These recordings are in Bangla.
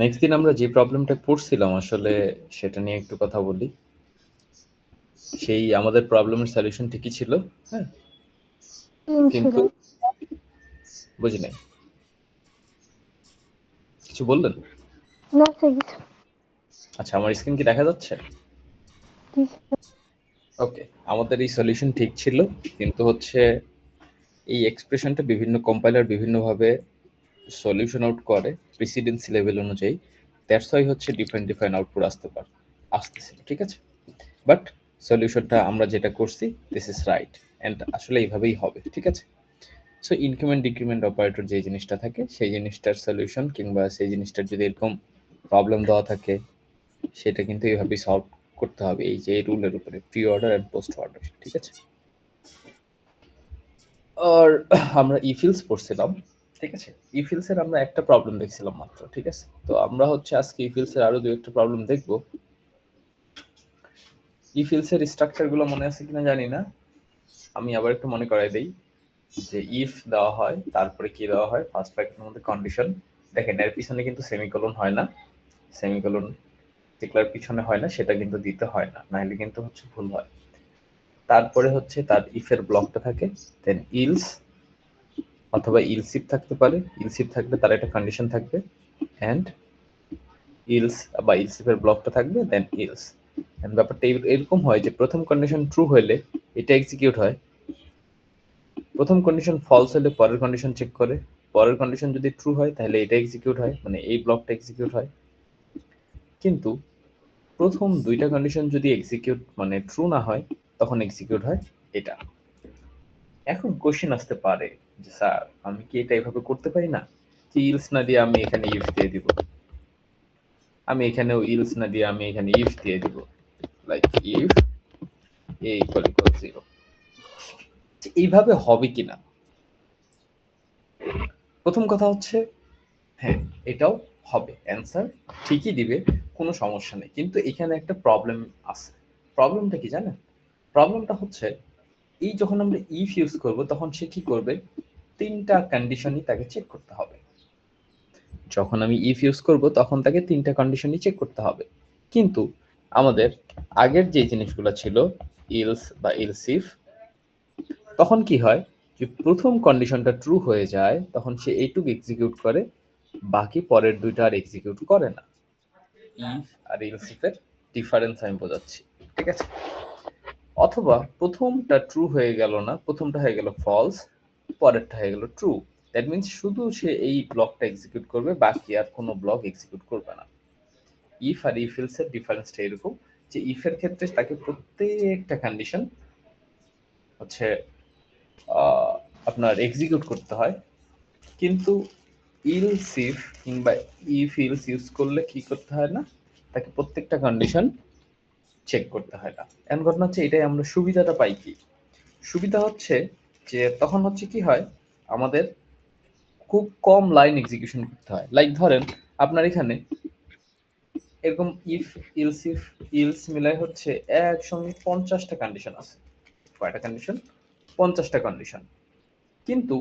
নেক্সট দিন আমরা যে প্রবলেমটা পড়ছিলাম আসলে সেটা নিয়ে একটু কথা বলি। সেই আমাদের প্রবলেমের সলিউশন ঠিকই ছিল, হ্যাঁ, ছিল কিন্তু বুঝি নাই। কিছু বললেন? না স্যার কিছু আচ্ছা, আমার স্ক্রিন কি দেখা যাচ্ছে? জি ওকে, আমাদের এই সলিউশন ঠিক ছিল, কিন্তু হচ্ছে এই এক্সপ্রেশনটা বিভিন্ন কম্পাইলার বিভিন্নভাবে সলিউশন আউট করে প্রিসিডেন্সি লেভেল অনুযায়ী। দ্যাটস ওয়াই হচ্ছে ডিফারেন্ট আউটপুট আসতেছিল, ঠিক আছে? বাট সলিউশনটা আমরা যেটা করছি দিস ইজ রাইট, অ্যান্ড আসলে এইভাবেই হবে, ঠিক আছে? সো ইনক্রিমেন্ট ডিক্রিমেন্ট অপারেটর যে জিনিসটা থাকে সেই জিনিসটার সলিউশন কিংবা সেই জিনিসটার যদি এরকম প্রবলেম দেওয়া থাকে সেটা কিন্তু এইভাবেই সলভ করতে হবে, এই যে এই রুলের উপরে, pre order and post order, ঠিক আছে? আর আমরা ইফিলস পড়ছিলাম, ঠিক আছে? ইফিলস এর আমরা একটা প্রবলেম দেখছিলাম মাত্র, ঠিক আছে? তো আমরা হচ্ছে আজকে ইফিলস এর আরো দুই একটা প্রবলেম দেখবো। ইফিলস এর স্ট্রাকচার গুলো মনে আছে কিনা জানি না, আমি আবার একটু মনে করাই দেই। যে ইফ দেওয়া হয় তারপরে কি দেওয়া হয়, ফার্স্ট ব্র্যাকেটের মধ্যে কন্ডিশন। দেখেন এর পিছনে কিন্তু সেমিকোলন হয় না, সেমিকোলন যেগুলোর পিছনে হয় না সেটা কিন্তু দিতে হয় না, নাহলে কিন্তু হচ্ছে ভুল হয়। তারপরে হচ্ছে তার ইফের ব্লকটা থাকে, দেন ইলস অথবা ইলসিফ থাকতে পারে, ইলসিফ থাকলে তার একটা কন্ডিশন থাকবে, অ্যান্ড ইলস বা ইলসিফের ব্লকটা থাকবে, দেন ইলস। ব্যাপারটা এরকম হয় যে প্রথম কন্ডিশন ট্রু হলে এটা এক্সিকিউট হয়, প্রথম কন্ডিশন ফলস হলে পরের কন্ডিশন চেক করে, পরের কন্ডিশন যদি ট্রু হয় তাহলে এটা এক্সিকিউট হয়, মানে এই ব্লকটা এক্সিকিউট হয়। কিন্তু প্রথম দুইটা কন্ডিশন যদি এক্সিকিউট মানে ট্রু না হয় তখন এক্সিকিউট হয় এটা। এখন কোশ্চেন আসতে পারে যে স্যার আমি কি এটা এভাবে করতে পারি না, যে ইলস না দিয়ে আমি এখানে ইফ দিয়ে দিব, আমি এখানেও ইলস না দিয়ে আমি এখানে ইফ দিয়ে দিব, like if A equal equal 0। এইভাবে হবে কিনা? প্রথম কথা হচ্ছে হ্যাঁ, এটাও হবে, অ্যান্সার ঠিকই দিবে, কোনো সমস্যা নেই। কিন্তু এখানে একটা প্রবলেম আছে। প্রবলেমটা কি জানেন? প্রবলেমটা হচ্ছে এই যখন আমরা ইফ ইউজ করব তখন সে কি করবে, তিনটা কন্ডিশনই তাকে চেক করতে হবে। যখন আমি ইফ ইউজ করব তখন তাকে তিনটা কন্ডিশনই চেক করতে হবে। কিন্তু আমাদের আগের যে জিনিসগুলো ছিল ইলস বা ইলসিফ, তখন কি হয় যে প্রথম কন্ডিশনটা ট্রু হয়ে যায় তখন সে এইটুকু এক্সিকিউট করে, বাকি পরের দুইটা আর এক্সিকিউট করে না। ইফ আর ইলসিফের ডিফারেন্স আমি বোঝাচ্ছি, ঠিক আছে? অথবা প্রথমটা ট্রু হয়ে গেল না, প্রথমটা হয়ে গেল ফলস, পরেরটা হয়ে গেল ট্রু, দ্যাট মিনস শুধু সে এই ব্লকটা এক্সিকিউট করবে, বাকি আর কোনো ব্লক এক্সিকিউট করবে না। ইফ আর ইফ এলস এর ডিফারেন্সটা এরকম যে ইফের ক্ষেত্রে তাকে প্রত্যেকটা কন্ডিশন হচ্ছে আপনার এক্সিকিউট করতে হয়, কিন্তু ইলস ইফ কিংবা ইফ ইলস ইউজ করলে কি করতে হয় না, তাকে প্রত্যেকটা কন্ডিশন চেক করতে হয় না। এখন ঘটনা হচ্ছে এটাই আমরা সুবিধাটা পাই কি, সুবিধা হচ্ছে যে তখন হচ্ছে কি হয় আমাদের খুব কম লাইন এক্সিকিউশন করতে হয়। লাইক ধরেন আপনার এখানে এরকম ইফ ইলস মিলাই হচ্ছে একসঙ্গে 50টা কন্ডিশন আছে। কয়টা কন্ডিশন? 50টা কন্ডিশন। কিন্তু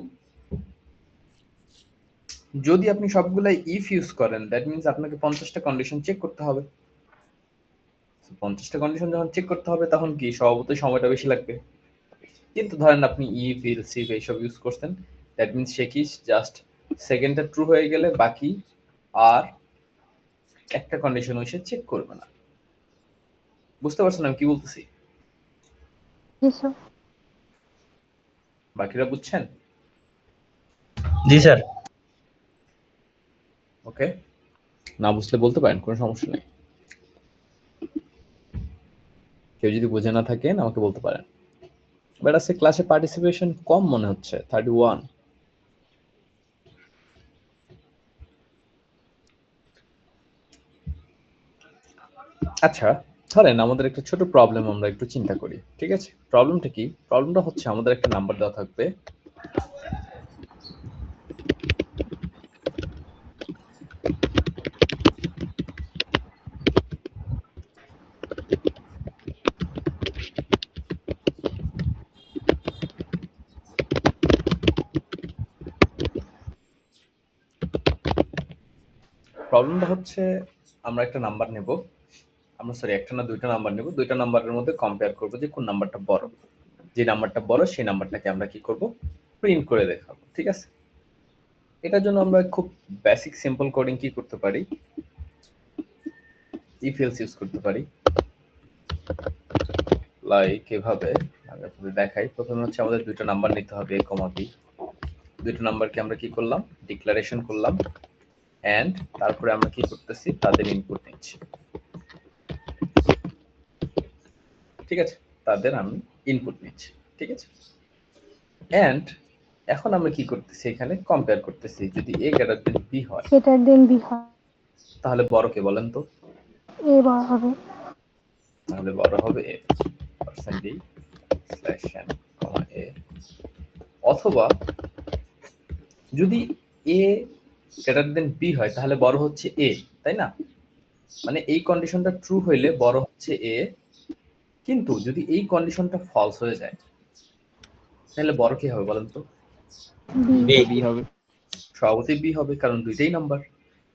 যদি আপনি সবগুলাই ইফ ইউজ করেন দ্যাট মিনস আপনাকে 50টা কন্ডিশন চেক করতে হবে। 50টা কন্ডিশন যখন চেক করতে হবে তখন কি স্বভাবতই সময়টা বেশি লাগবে। কিন্তু ধরেন আপনি ইফ ইলস ইফ এইসব ইউজ করছেন, দ্যাট মিনস সে কি জাস্ট সেকেন্ডটা ট্রু হয়ে গেলে বাকি আর একটা কন্ডিশন সে চেক করবে না। বুঝতে পারছেন আমি কি বলতেছি? জি স্যার বাকিরা বুঝছেন? জি স্যার। ওকে, না বুঝলে বলতে পারেন, কোনো সমস্যা নেই। কেউ যদি বুঝে না থাকেন আমাকে বলতে পারেন। বাট আজকে ক্লাসে পার্টিসিপেশন কম মনে হচ্ছে, 31। আচ্ছা, ধরেন আমাদের একটা ছোট প্রবলেম আমরা একটু চিন্তা করি, ঠিক আছে? প্রবলেমটা কি? প্রবলেমটা হচ্ছে আমাদের একটা নাম্বার দেওয়া থাকবে, প্রবলেমটা হচ্ছে আমরা একটা নাম্বার নেব, আমরা সরি একটা না দুইটা নাম্বার নেব, দুইটা নাম্বারের মধ্যে কম্পেয়ার করব যে কোন নাম্বারটা বড়। যে নাম্বারটা বড় সেই নাম্বারটাকে আমরা কি করব, প্রিন্ট করে দেখাবো। ঠিক আছে, এটার জন্য আমরা খুব বেসিক সিম্পল কোডিং কি করতে পারি, ইফ এলস ইউজ করতে পারি। লাইক এভাবে আমি আপনাদের দেখাই। প্রথমে হচ্ছে আমাদের দুইটা নাম্বার নিতে হবে a, b। দুইটা নাম্বারকে আমরা কি করলাম, ডিক্লারেশন করলাম, এন্ড তারপরে আমরা কি করতেছি, তাদের ইনপুট নিচ্ছি। ঠিক আছে, তাদের আমি ইনপুট নিচ্ছি। ঠিক আছে, এন্ড এখন আমরা কি করতেছি, এখানে কম্পেয়ার করতেছি। যদি a গ্রেটার দেন b হয় সেটার দিন বি হয়, তাহলে বড় কে বলেন তো? এ বড় হবে। তাহলে বড় হবে a %d/n, a। অথবা যদি a গ্রেটার দেন b হয় তাহলে বড় হচ্ছে a, তাই না? মানে এই কন্ডিশনটা ট্রু হইলে বড় হচ্ছে a, কিন্তু যদি এই কন্ডিশনটা ফলস হয়ে যায় তাহলে বড় কি হবে বলেন তো? বি। বি হবে। স্বভাবতই b হবে, কারণ দুইটাই নাম্বার।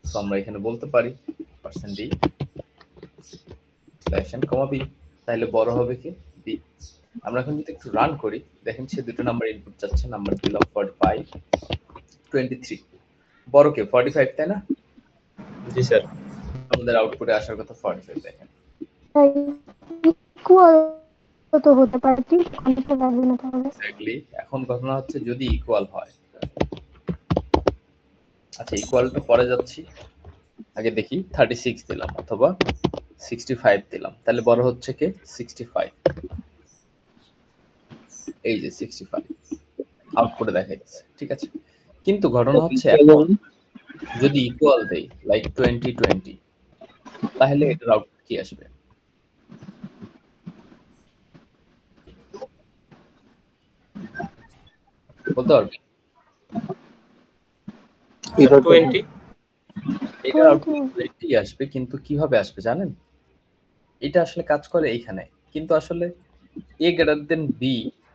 তো আমরা এখানে বলতে পারি %d/n, b। তাহলে বড় হবে কি, b। আমরা এখন যদি একটু রান করি, দেখেন সে দুটো নাম্বার ইনপুট যাচ্ছে, নাম্বার দিলাম 45, 23। বড় কে 45, তাই না? জি স্যার। আমাদের আউটপুটে আসার কথা 45। দেখেন তাই ইকুয়াল তো হতে পারে, ঠিক কন্ডিশন লাগবে না তাহলে। এক্স্যাক্টলি। এখন ঘটনা হচ্ছে যদি ইকুয়াল হয়, আচ্ছা ইকুয়ালটা পরে যাচ্ছি, আগে দেখি 36 দিলাম অথবা 65 দিলাম, তাহলে বড় হচ্ছে কে, 65। এই যে 65 আউটপুটে দেখা যাচ্ছে। ঠিক আছে, কিন্তু ঘটনা হচ্ছে এখন যদি ইকুয়াল দেই লাইক 20, তাহলে এটার আউটপুট কি আসবে? বলতে পারবে? 20 এটার আউটপুট 20 আসবে, কিন্তু কিভাবে আসবে জানেন? এটা আসলে কাজ করে এইখানে, কিন্তু আসলে a গ্রেটার দেন b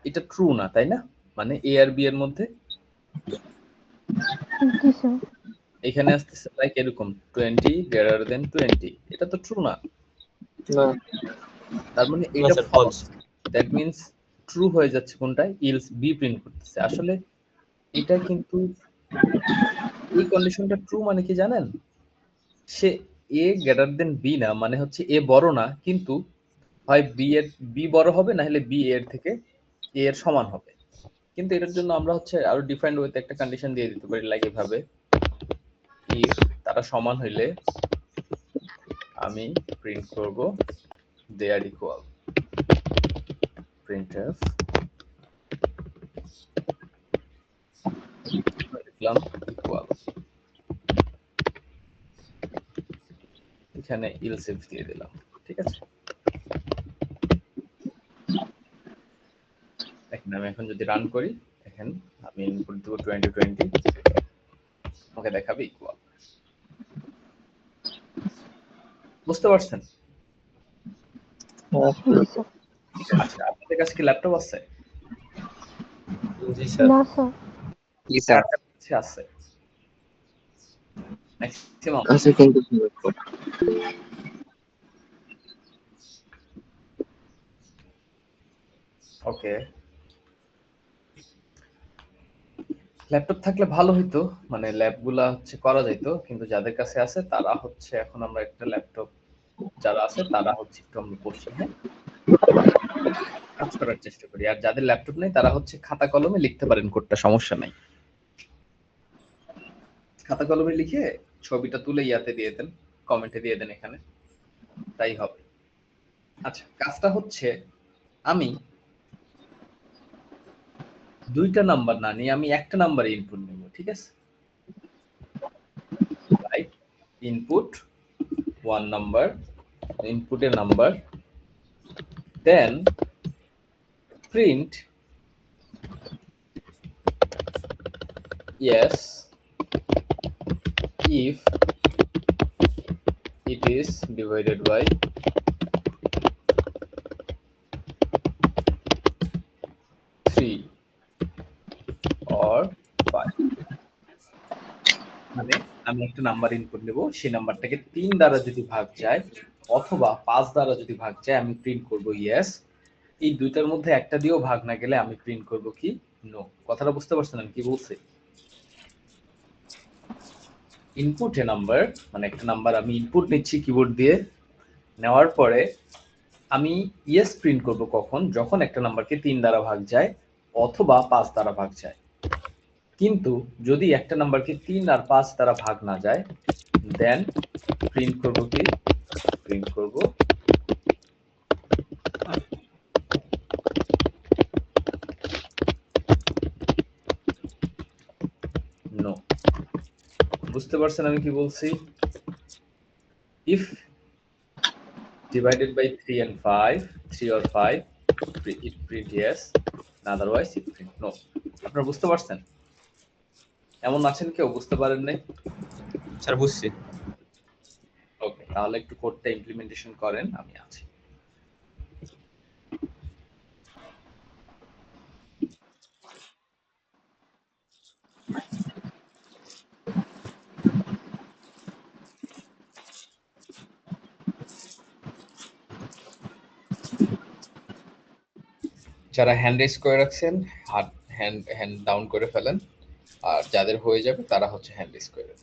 এটা ট্রু না, তাই না? মানে a আর b এর মধ্যে জি স্যার। এখানে আসতেছে লাইক এরকম 20 গ্রেটার দেন 20, এটা তো ট্রু না। না তার মানে এটা sir, false. false। That means true হয়ে যাচ্ছে কোনটা, ইলস বি প্রিন্ট করতেছে। আসলে এটা কিন্তু এই কন্ডিশনটা ট্রু মানে কি জানেন, সে a গ্রেটার দেন b না, মানে হচ্ছে a বড় না, কিন্তু হয় b বড় হবে, না হলে b এর থেকে a এর সমান হবে। কিন্তু এটার জন্য আমরা হচ্ছে আরো ডিফারেন্ট ওয়েতে একটা কন্ডিশন দিয়ে দিতে পারি, লাইক এভাবে, if তারা সমান হইলে আমি প্রিন্ট করব দে আর ইকুয়াল, printf লিখলাম ইকুয়াল, এখানে ইলস ইফ দিয়ে দিলাম। ঠিক আছে, দেখেন আমি এখন যদি রান করি, দেখেন আমি ইনপুট দেব 20, আমাকে দেখাবে ইকুয়াল। বুঝতে পারছেন? আচ্ছা, আপনাদের কাছে কি ল্যাপটপ আছে? জি স্যার। না স্যার। জি স্যার। কার কাছে আছে? ম্যাক্সিমাম আছে কিন্তু ওকে। ল্যাপটপ থাকলে ভালো হইতো, মানে ল্যাবগুলা হচ্ছে করা যাইতো, কিন্তু যাদের কাছে আছে তারা হচ্ছে, এখন আমরা একটা ল্যাপটপ যারা আছে তারা হচ্ছে একটু আমরা করছি, হ্যাঁ কাজ করার চেষ্টা করি। আর যাদের ল্যাপটপ নেই তারা হচ্ছে খাতা কলমে লিখতে পারেন কোডটা, সমস্যা নাই। খাতা কলমে লিখে ছবিটা তুলে ইয়াতে দিয়ে দেন, কমেন্টে দিয়ে দেন এখানে, তাই হবে। আচ্ছা, কাজটা হচ্ছে আমি দুইটা নাম্বার না নিয়ে আমি একটা নাম্বারে ইনপুট নেব। ঠিক আছে, লাইক ইনপুট 1 নাম্বার, ইনপুটের number, then print yes if it is divided by 3 or 5, মানে আমি একটা নাম্বার ইনপুট নেব, সেই নাম্বারটাকে 3 দ্বারা যদি ভাগ যায় অথবা 5 দ্বারা যদি ভাগ যায় আমি প্রিন্ট করব ইয়েস। এই দুইটার মধ্যে একটা দিয়েও ভাগ না গেলে আমি প্রিন্ট করব কি নো। কথাটা বুঝতে পারছেন আমি কি বলছি? ইনপুট এ নাম্বার মানে একটা নাম্বার আমি ইনপুট নিচ্ছি কিবোর্ড দিয়ে, নেওয়ার পরে আমি ইয়েস প্রিন্ট করব কখন, যখন একটা নাম্বারকে 3 দ্বারা ভাগ যায় অথবা 5 দ্বারা ভাগ যায়। কিন্তু যদি একটা নাম্বারকে 3 আর 5 দ্বারা ভাগ না যায় দেন প্রিন্ট করব কি, প্রিন্ট করব নো। বুঝতে পারছেন আমি কি বলছি? If divided by 3 and 5, 3 or 5, it print yes, otherwise it print no. আপনারা বুঝতে পারছেন? এমন আছেন কেউ বুঝতে পারেন নাই? স্যার বুঝছি। ওকে, তাহলে একটু কোডটা ইমপ্লিমেন্টেশন করেন, আমি আছি। যারা হ্যান্ড রেজ করে রাখছেন হ্যান্ড ডাউন করে ফেলেন, আর যাদের হয়ে যাবে তারা হচ্ছে হ্যান্ড রেজ করে।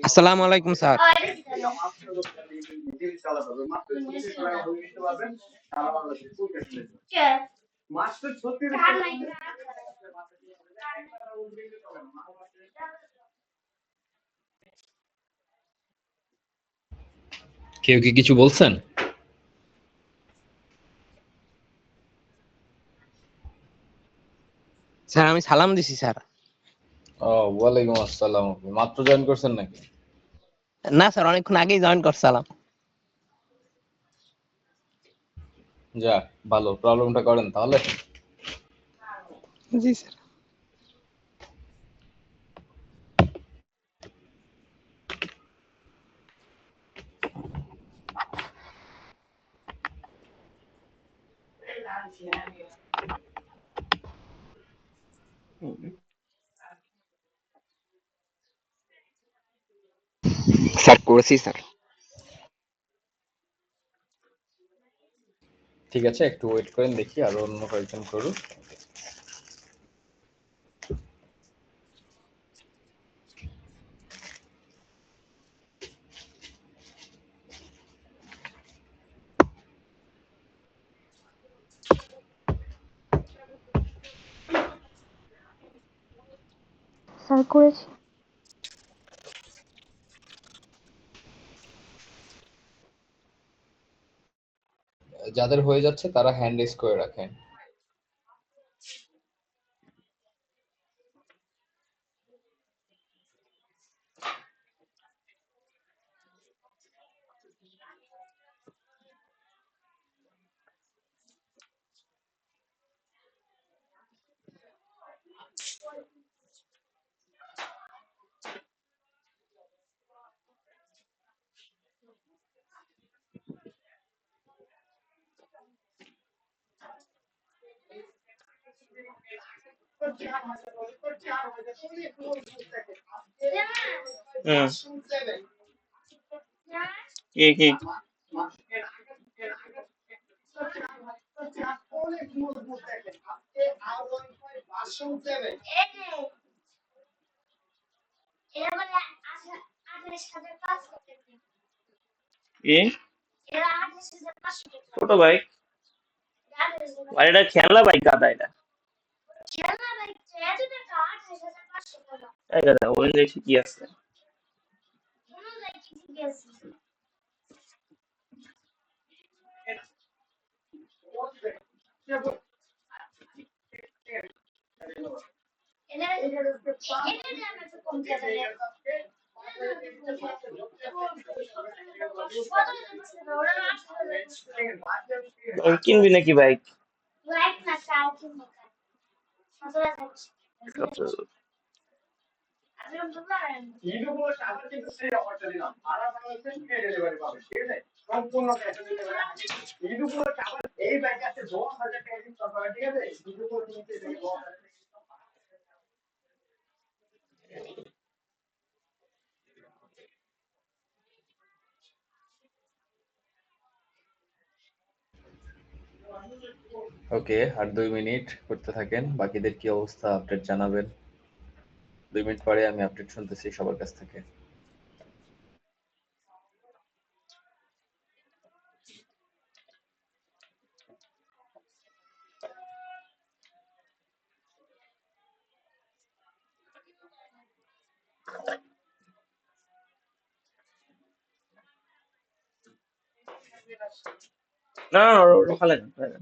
আসসালামু আলাইকুম স্যার। কেউ কি কিছু বলছেন? স্যার আমি সালাম দিছি স্যার। ওয়ালাইকুম আসসালাম। মাত্র জয়েন করছেন নাকি? না স্যার, অনেকক্ষণ আগেই জয়েন করছিলাম। যাক ভালো, প্রবলেমটা করেন তাহলে। জি স্যার। স্যার করেছি স্যার। ঠিক আছে, একটু ওয়েট করেন, দেখি আরো অন্য কয়েকজন করুক। স্যার করেছি। যাদের হয়ে যাচ্ছে তারা হ্যান্ড রেজ করে রাখেন। কি কি ছোট বাইক আর এটা খেলনা বাইক দাদা এটা এই দাদা ওই দেখি কি আছে কিনবি নাকি বাইক ওকে, আর 2 মিনিট করতে থাকেন, বাকিদের কি অবস্থা আপডেট জানাবেন। 2 মিনিট পরে আমি আপডেট শুনতেছি সবার কাছ থেকে। না রোখালে না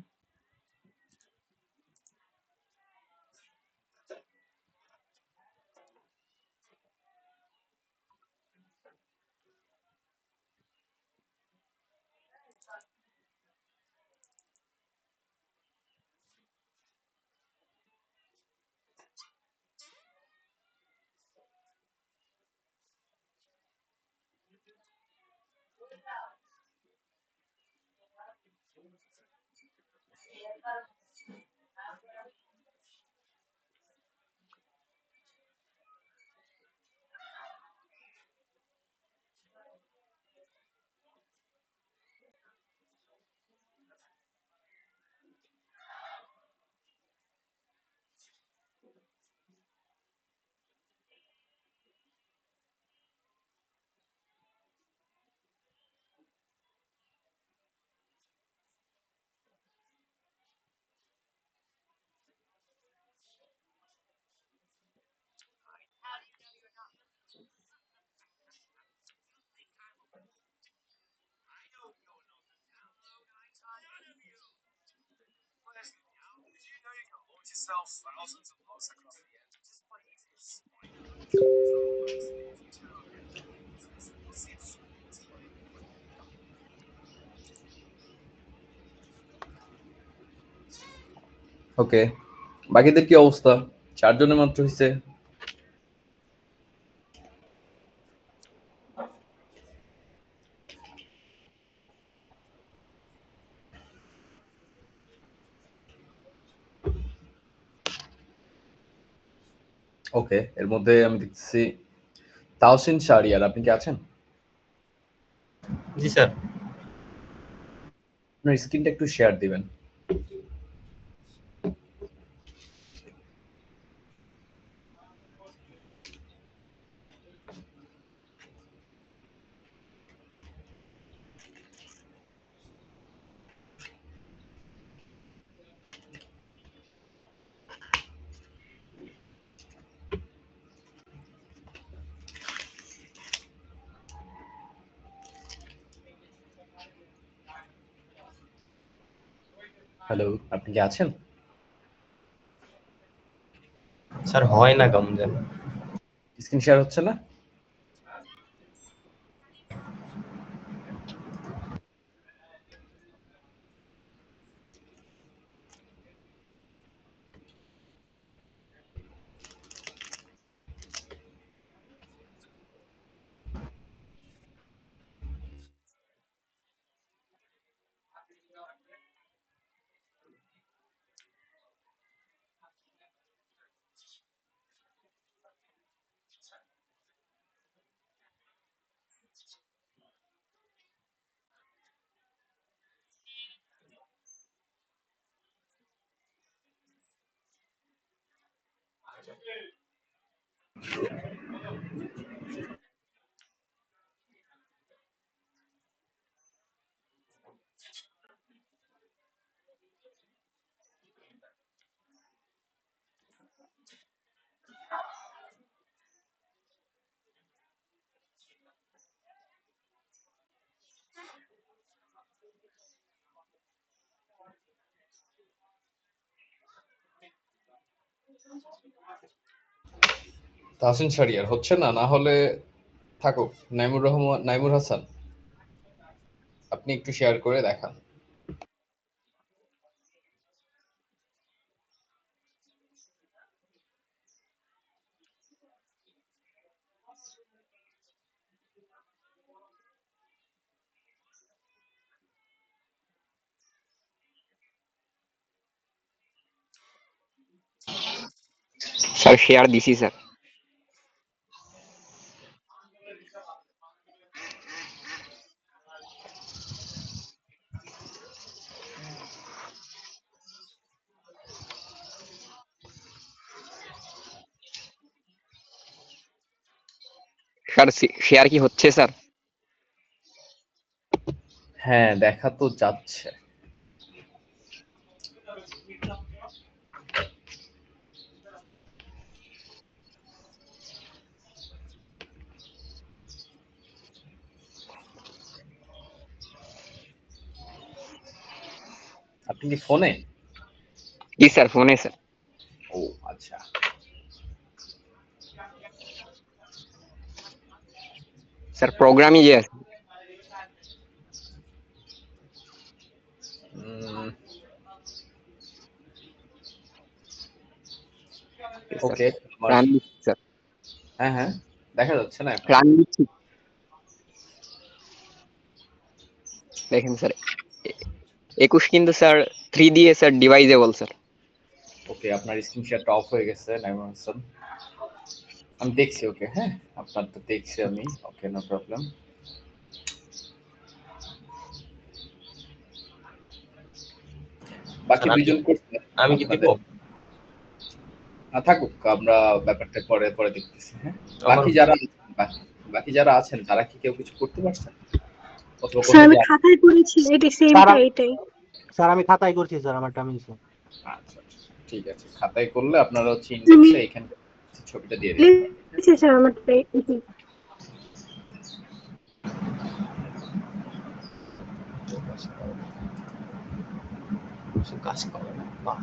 ওকে, বাকিদের কি অবস্থা? 4 জনের মাত্র হইছে। ওকে, এর মধ্যে আমি দেখতেছি তাওসিন শাহরিয়ার, আপনি কি আছেন? জি স্যার আপনার স্ক্রিনটা একটু শেয়ার দিবেন। হ্যালো, আপনি কি আছেন? স্যার হয় না কেমন যেন স্ক্রিন শেয়ার হচ্ছে না? তাহসিন শারিয়ার হচ্ছে না, না হলে থাকুক। নাইমুর হাসান, আপনি একটু শেয়ার করে দেখান। স্যার শেয়ার দিছি স্যার। স্যার শেয়ার কি হচ্ছে স্যার? হ্যাঁ, দেখা তো যাচ্ছে। আপনি কি ফোনে? জি স্যার, ফোনে স্যার। ও আচ্ছা। স্যার প্রোগ্রামই যে আছে। ওকে, রান দিচ্ছি স্যার। হ্যাঁ হ্যাঁ, দেখা যাচ্ছে না এখন। রান দিচ্ছি। দেখেন স্যার, 21 কিন্তু স্যার 3 দিয়ে স্যার ডিভাইজেবল স্যার। ওকে, আপনার স্ক্রিন শেয়ারটা অফ হয়ে গেছে নাইমুর হাসান। আমি দেখছি, ওকে হ্যাঁ, আপনার তো দেখছি আমি। ওকে, নো প্রবলেম। বাকি দুইজন করছে আমি কি দিব? আপনাদের? থাকুক, আমরা ব্যাপারটা পরে পরে দেখতেছি। হ্যাঁ, বাকি যারা বাকি যারা আছেন তারা কি কেউ কিছু করতে পারছেন অথবা স্যার কোথাও আমি দিয়ে? খাতায় করেছি এটাই সেমটা এটাই। স্যার আমি খাতায় করছি স্যার, আমারটা আমি আচ্ছা আচ্ছা, ঠিক আছে। খাতায় করলে আপনারা হচ্ছে আমি ইনবক্সে এখানে ছবিটা দিয়ে দিতে পারেন। লিখেছি স্যার আমারটা এটাই। কাজ করে না, বাহ।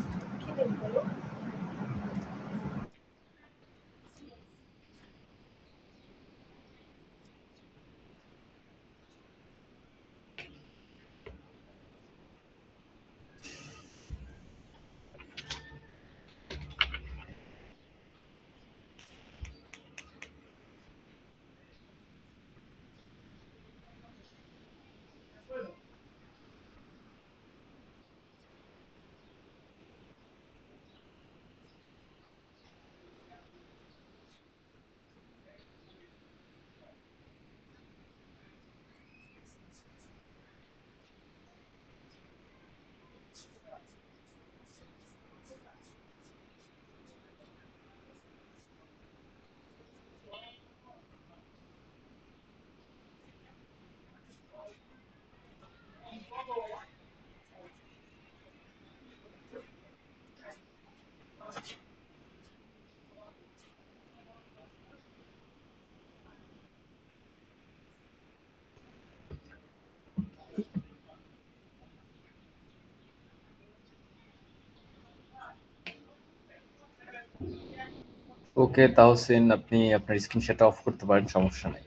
ওকে তাহসিন, আপনি আপনার স্ক্রিন শেয়ারটা অফ করতে পারেন, সমস্যা নেই।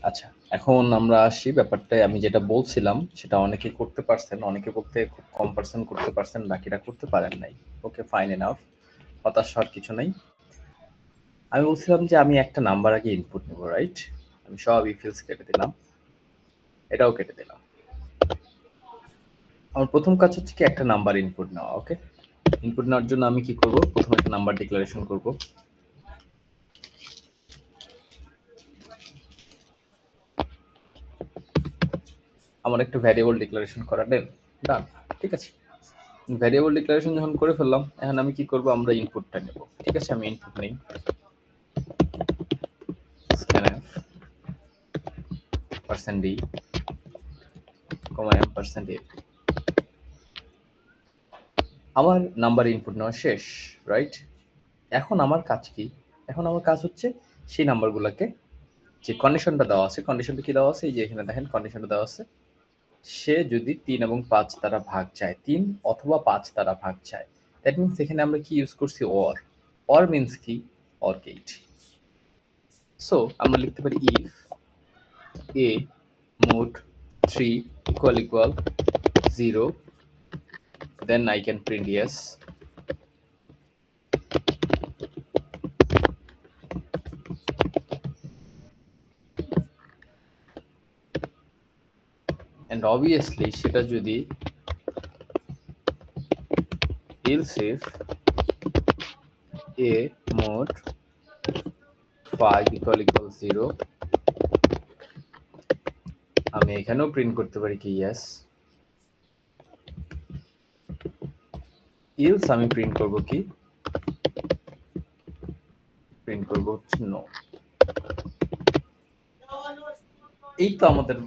আচ্ছা, এখন আমরা আসি ব্যাপারটায়। আমি যেটা বলছিলাম সেটা অনেকে করতে পারছেন, অনেকে বলতে খুব কম পার্সেন্ট করতে পারছেন, বাকিরা করতে পারেন নাই। ওকে, ফাইন এনাফ, হতাশ হওয়ার কিছু নেই। আমি বলছিলাম যে আমি একটা নাম্বার আগে ইনপুট নেব, রাইট? আমি সব ইফেলস কেটে দিলাম, এটাও কেটে দিলাম। আমার প্রথম কাজ হচ্ছে কি একটা নাম্বার ইনপুট নেওয়া। ওকে, ইনপুট নেওয়ার জন্য আমি কি করব? প্রথমে একটা নাম্বার ডিক্লারেশন করব। আমার একটা ভ্যারিয়েবল ডিক্লারেশন করা ডান, ঠিক আছে। ভ্যারিয়েবল ডিক্লারেশন যখন করে ফেললাম, এখন আমি কি করব, আমরা ইনপুটটা নেব। ঠিক আছে, আমি ইনপুট নেই, scanf %d, %m%a। আমার নাম্বার ইনপুট নেওয়া শেষ, রাইট? এখন আমার কাজ কি? এখন আমার কাজ হচ্ছে সেই নাম্বারগুলোকে, যে কন্ডিশনটা দেওয়া আছে, কন্ডিশনটা কি দেওয়া আছে, এই যে এখানে দেখেন কন্ডিশনটা দেওয়া আছে, সে যদি 3 এবং 5 দ্বারা ভাগ যায়, 3 অথবা 5 দ্বারা ভাগ যায়, দ্যাট মিন্স এখানে আমরা কি ইউজ করছি, অর মিন্স কি, অর গেট। সো আমরা লিখতে পারি if a mod 3 = 0, then I can print yes, and obviously সেটা যদি else if a mod 5 = 0, আমি এখানেও প্রিন্ট করতে পারি কি yes, else আমি প্রিন্ট করব কি, প্রিন্ট করব নো। এই তো আমাদের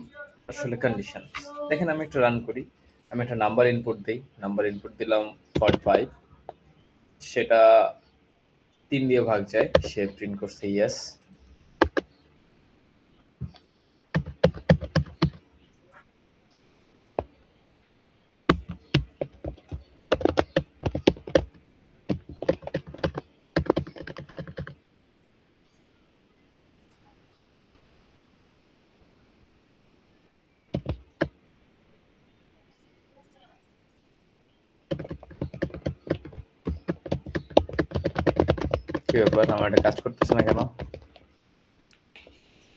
আসলে কন্ডিশন। দেখেন আমি একটু রান করি, আমি একটা নাম্বার ইনপুট দেই, নাম্বার ইনপুট দিলাম 45, সেটা 3 দিয়ে ভাগ যায়, সে প্রিন্ট করছে ইয়েস। কি ব্যাপার, আমার এটা কাজ করতেছে না কেন?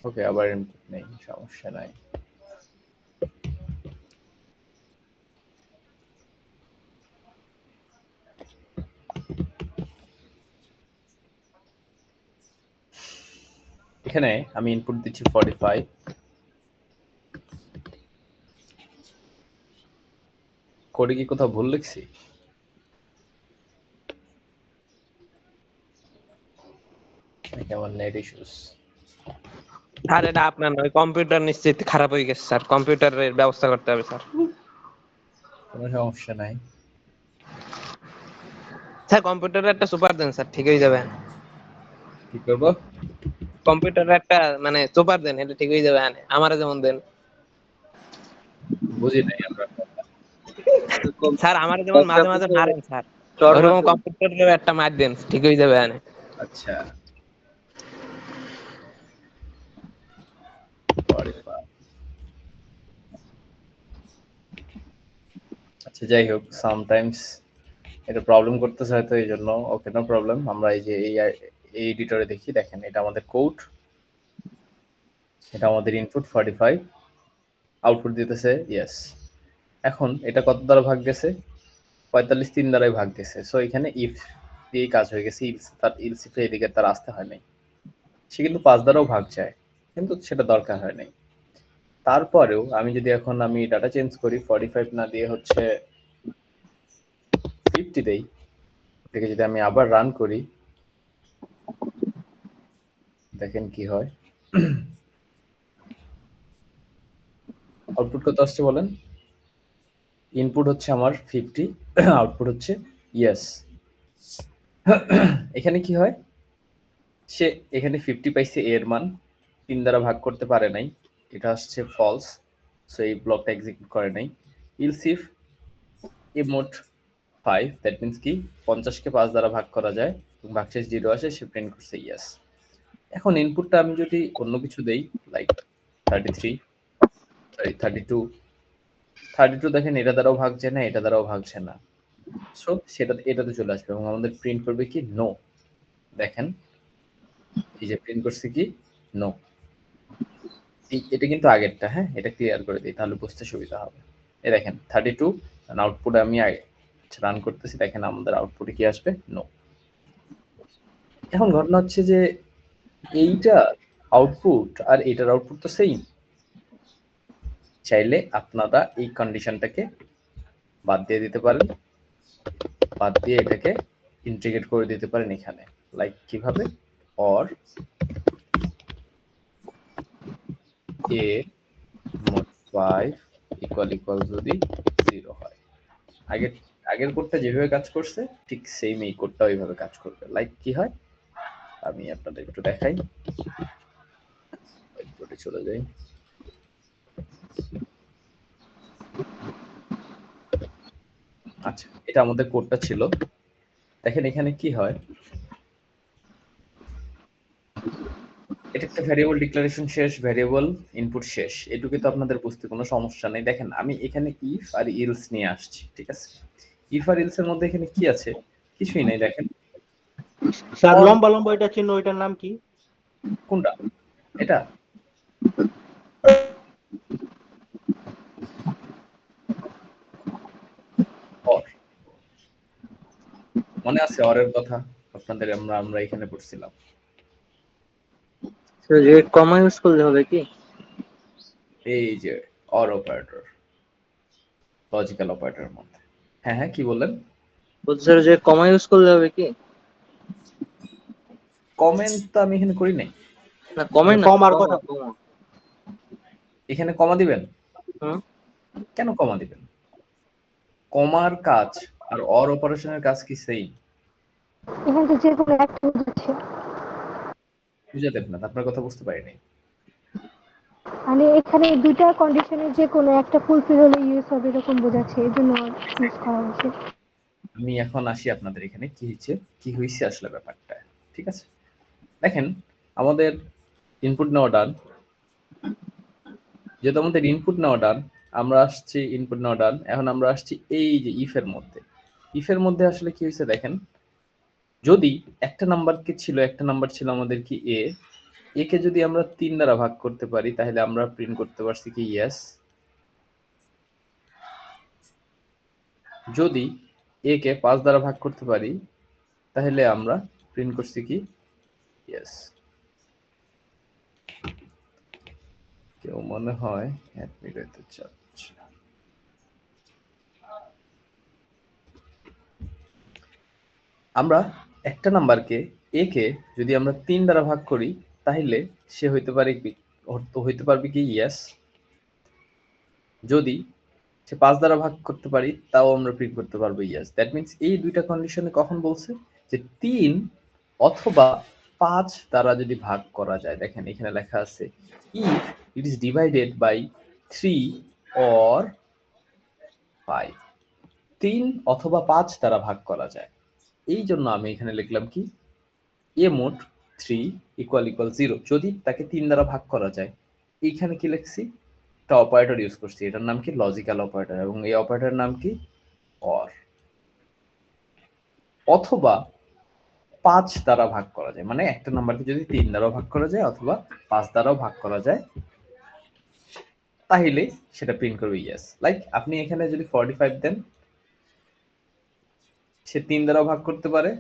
ওকে, আবার ইনপুট নেই, সমস্যা নাই। এখানে আমি ইনপুট দিচ্ছি 45, কোডে কি কোথাও ভুল লিখছি? নাকি আমার নেট ইস্যুস? স্যার এটা আপনার নয়, কম্পিউটার নিশ্চিত খারাপ হয়ে গেছে স্যার, কম্পিউটারের ব্যবস্থা করতে হবে স্যার। কোনো সমস্যা নাই। স্যার কম্পিউটারের একটা সুপার দেন স্যার, ঠিক হয়ে যাবে। কি করব? কম্পিউটারের একটা মানে সুপার দেন, এটা ঠিক হয়ে যাবে। আমারে যেমন দেন বুঝি নাই আমরা। স্যার, আমারে যেমন মাঝে মাঝে মারেন স্যার, ওরকম কম্পিউটারের একটা মার দেন, ঠিক হয়ে যাবে। আচ্ছা, 45। আচ্ছা, যাই হোক, সামটাইমস এটা প্রবলেম করতেছে হয়তো, এই জন্য। ওকে, নো প্রবলেম। আমরা এই যে এই এডিটরে দেখি, দেখেন এটা আমাদের কোড, এটা আমাদের ইনপুট 45, আউটপুট দিতেছে ইয়েস। এখন এটা কত দ্বারা ভাগ গেছে? 45 3 দ্বারাই ভাগ গেছে। সো এখানে ইফ দিয়ে কাজ হয়ে গেছে, ইলস ইফ এদিকে তার আসতে হয় নাই। সে কিন্তু 5 দ্বারাও ভাগ যায়, কিন্তু সেটা দরকার হয় নাই। তারপরেও আমি যদি এখন আমি ডাটা চেঞ্জ করি, 45 না দিয়ে হচ্ছে 50 দেই, এটাকে যদি আমি আবার রান করি, দেখেন কি হয়। আউটপুট কত আসছে বলেন? ইনপুট হচ্ছে আমার 50, আউটপুট হচ্ছে ইয়েস। এখানে কি হয়, সে এখানে 50 পাইছে, এর মান 3 দ্বারা ভাগ করতে পারে নাই, এটা আসছে ফলস, সো এই ব্লকটা এক্সিকিউট করে নাই। ইলস ইফ এ মোট 5, দ্যাট মিন্স কি 50 কে 5 দ্বারা ভাগ করা যায় এবং ভাগশেষ 0 আসে, সে প্রিন্ট করছে ইয়েস। এখন ইনপুটটা আমি যদি অন্য কিছু দেই, লাইক 32, দেখেন এটা দ্বারাও ভাগছে না, এটা দ্বারাও ভাগছে না, সো সেটা এটাতে চলে আসবে এবং আমাদের প্রিন্ট করবে কি নো। দেখেন এই যে প্রিন্ট করছে কি নো। এটা কিন্তু আগেরটা, হ্যাঁ, এটা ক্লিয়ার করে দিই তাহলে বুঝতে সুবিধা হবে। এই দেখেন 32, আউটপুট আমি রান করতেছি, দেখেন আমাদের আউটপুটে কি আসবে, নো। এখন ঘটনা হচ্ছে যে এইটা আউটপুট আর এটার আউটপুট তো সেম। চাইলে আপনারা এই কন্ডিশনটাকে বাদ দিয়ে দিতে পারেন, বাদ দিয়ে এটাকে ইন্টিগ্রেট করে দিতে পারেন এখানে, লাইক কিভাবে, অর a mod 5 ইকুয়াল যদি 0 হয়। আগের কোডটা যেভাবে কাজ করছে ঠিক সেম এই কোডটা ওইভাবে কাজ করবে। লাইক কি হয় আমি আপনাদের একটু দেখাই, কোডে চলে যাই। আচ্ছা, এটা আমাদের কোডটা ছিল। দেখেন এখানে কি হয়, এটা একটা ভ্যারিয়েবল ডিক্লারেশন শেষ, ভ্যারিয়েবল ইনপুট শেষ, এটুকু তো আপনাদের বুঝতে কোনো সমস্যা নেই। দেখেন আমি এখানে ইফ আর ইলস নিয়ে আসছি, ঠিক আছে? ইফ আর ইলস এর মধ্যে এখানে কি আছে, কিছুই নেই। দেখেন স্যার লম্বা লম্বা এটা চিহ্ন, ওইটার নাম কি? কোনটা? এটা অর, মনে আছে অরের কথা আপনাদের? আমরা এখানে পড়ছিলাম। যে কমা ইউজ করলে হবে কি? এই যে অর অপারেটর, লজিক্যাল অপারেটরের মধ্যে। হ্যাঁ হ্যাঁ, কি বললেন? বলছি স্যার যে কমা ইউজ করলে হবে কি? কমেন্ট তো আমি এখানে করি নাই। না কমেন্ট না, কমার কথা। কমা। এখানে কমা দিবেন? হুম। কেন কমা দিবেন? কমার কাজ আর অর অপারেশনের কাজ কি সেম? এখানে তো যে কোনো একটা বোঝাচ্ছে, বুঝে দেন না, আপনার কথা বুঝতে পারিনি। মানে এখানে দুটা কন্ডিশনের যে কোনো একটা ফুলফিল হলে ইউজ হবে এরকম বোঝাচ্ছে, এই জন্য ইউজ করা হয়েছে। আমি এখন আসি আপনাদের এখানে কি হয়েছে আসলে ব্যাপারটা, ঠিক আছে? দেখেন আমাদের ইনপুট নেওয়া ডান, যেহেতু আমাদের ইনপুট নেওয়া ডান, আমরা আসছি ইনপুট নেওয়া ডান, এখন আমরা আসছি এই যে ইফের মধ্যে। ইফের মধ্যে আসলে কি হয়েছে দেখেন, যদি একটা নাম্বার ছিল আমাদের কি এ কে যদি আমরা 3 দ্বারা ভাগ করতে পারি তাহলে আমরা প্রিন্ট করতে পারছি কি ইয়েস। যদি এ কে 5 দ্বারা ভাগ করতে পারি তাহলে আমরা প্রিন্ট করছি কি ইয়েস। কেউ মনে হয় অ্যাডমিট হতে চাচ্ছে। আমরা একটা নাম্বারকে এ কে যদি আমরা 3 দ্বারা ভাগ করি তাহলে সে হইতে পারবে কি ইয়েস। যদি সে 5 দ্বারা ভাগ করতে পারি তাও আমরা প্রিন্ট করতে পারবো ইয়েস। দ্যাট মিন্স এই দুইটা কন্ডিশনে কখন বলছে যে 3 অথবা 5 দ্বারা যদি ভাগ করা যায়। দেখেন এখানে লেখা আছে if it is divided by 3 or 5, 3 অথবা 5 দ্বারা ভাগ করা যায়। এই জন্য আমি এখানে লিখলাম কি এ মোট 3 ইকুয়াল 0 যদি তাকে 3 দ্বারা ভাগ করা যায়। এইখানে কি লিখছি, একটা অপারেটর ইউজ করছি, এটার নাম কি লজিক্যাল অপারেটর, এবং এই অপারেটরের নাম কি অর। অথবা 5 দ্বারা ভাগ করা যায়, মানে একটা নাম্বারকে যদি 3 দ্বারাও ভাগ করা যায় অথবা 5 দ্বারাও ভাগ করা যায় তাহলে সেটা প্রিন্ট করবে ইয়েস। লাইক আপনি এখানে যদি 45 দেন, সে 3 দ্বারাও ভাগ করতে পারে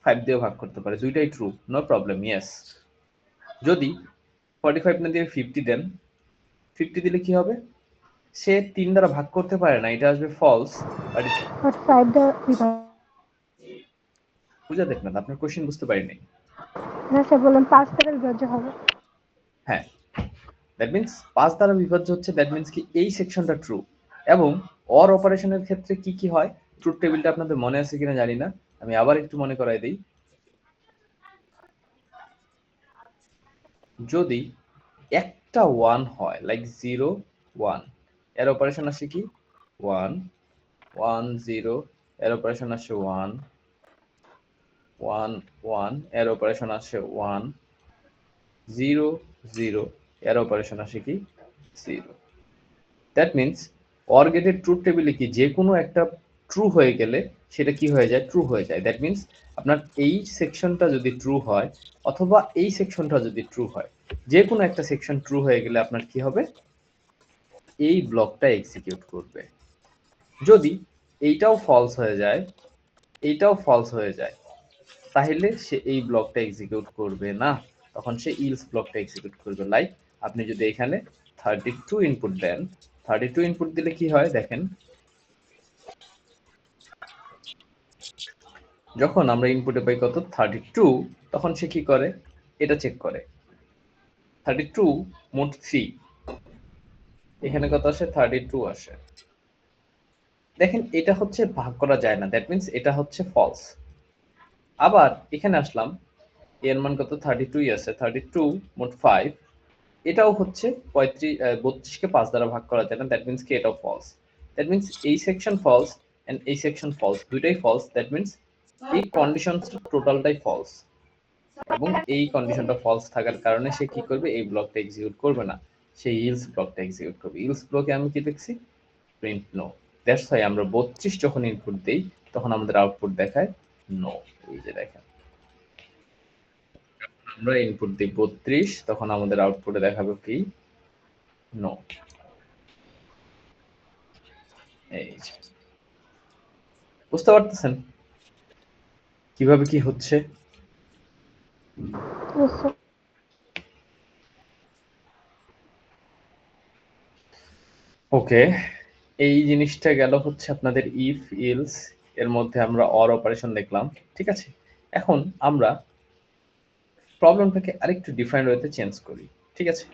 5 দিয়েও ভাগ করতে পারে, দুইটাই ট্রু, নো প্রবলেম, ইয়েস। যদি 45 না দিয়ে 50 দেন, 50 দিলে কি হবে, সে 3 দ্বারা ভাগ করতে পারে না, এটা আসবে ফলস। বাট 5 দ্বারা বুঝা দেখ না, আপনার কোশ্চেন বুঝতে পারিনি। না স্যার বলেন 5 দ্বারা বিভাজ্য হবে। হ্যাঁ, দ্যাট মিন্স 5 দ্বারা বিভাজ্য হচ্ছে, দ্যাট মিন্স কি এই সেকশনটা ট্রু। এবং অর অপারেশনের ক্ষেত্রে কি কি হয়, ট্রুথ টেবিলটা আপনাদের মনে আছে কিনা জানি না, আমি আবার একটু মনে করাই দেই। যদি একটা 1 হয়, লাইক 0 1, এর অপারেশন আসে কি 1 1 0, এর অপারেশন আসে 1 1 1, এর অপারেশন আসে 1 0 0, এর অপারেশন আসে কি 0। দ্যাট মিন্স অর গেটের ট্রুথ টেবিলে কি যে কোনো একটা ট্রু হয়ে গেলে সেটা কি হয়ে যায়, ট্রু হয়ে যায়। দ্যাট মিন্স আপনার এই সেকশনটা যদি ট্রু হয় অথবা এই সেকশনটা যদি ট্রু হয়, যে কোনো একটা সেকশন ট্রু হয়ে গেলে আপনার কি হবে, এই ব্লকটা এক্সিকিউট করবে। যদি এইটাও ফলস হয়ে যায়, এইটাও ফলস হয়ে যায়, তাহলে সে এই ব্লকটা এক্সিকিউট করবে না, তখন সে ইলস ব্লকটা এক্সিকিউট করবে। লাইক আপনি যদি এখানে 32 ইনপুট দেন, 32 ইনপুট দিলে কি হয় দেখেন, যখন আমরা ইনপুটে পাই কত 32, তখন সে কি করে, এটা চেক করে 32 মোট 3, এখানে কত আসে 32 আসে। দেখেন এটা হচ্ছে ভাগ করা যায় না, দ্যাট মিন্স এটা হচ্ছে ফলস। আবার এখানে আসলাম, এর মান কত 32 আছে, 32 মোট 5, এটাও হচ্ছে 32 কে 5 দ্বারা ভাগ করা যায় না, দ্যাট মিন্স কি এটাও ফলস। দ্যাট মিন্স এই সেকশন ফলস এন্ড এই সেকশন ফলস, দুইটাই ফলস। দ্যাট মিন্স এই কন্ডিশনটা টোটালটাই ফলস, এবং এই কন্ডিশনটা ফলস থাকার কারণে সে কি করবে, এই ব্লকটা এক্সিকিউট করবে না, সে ইলস ব্লকটা এক্সিকিউট করবে। ইলস ব্লকে আমি কি দেখছি, প্রিন্ট নো। দ্যাটস হোয়াই আমরা 32 যখন ইনপুট দেই তখন আমাদের আউটপুট দেখায় নো। এই যে দেখেন, আমরা ইনপুট দিই 32, তখন আমাদের আউটপুটে দেখাবে কি, নো। এই যে বুঝতে পারতেছেন কিভাবে কি হচ্ছে? Yes, sir. ওকে, এই জিনিসটা গেল হচ্ছে আপনাদের ইফ ইলস, এর মধ্যে আমরা অর অপারেশন দেখলাম, ঠিক আছে। এখন আমরা প্রবলেমটাকে আরেকটু ডিফারেন্ট ওয়েতে চেঞ্জ করি, ঠিক আছে।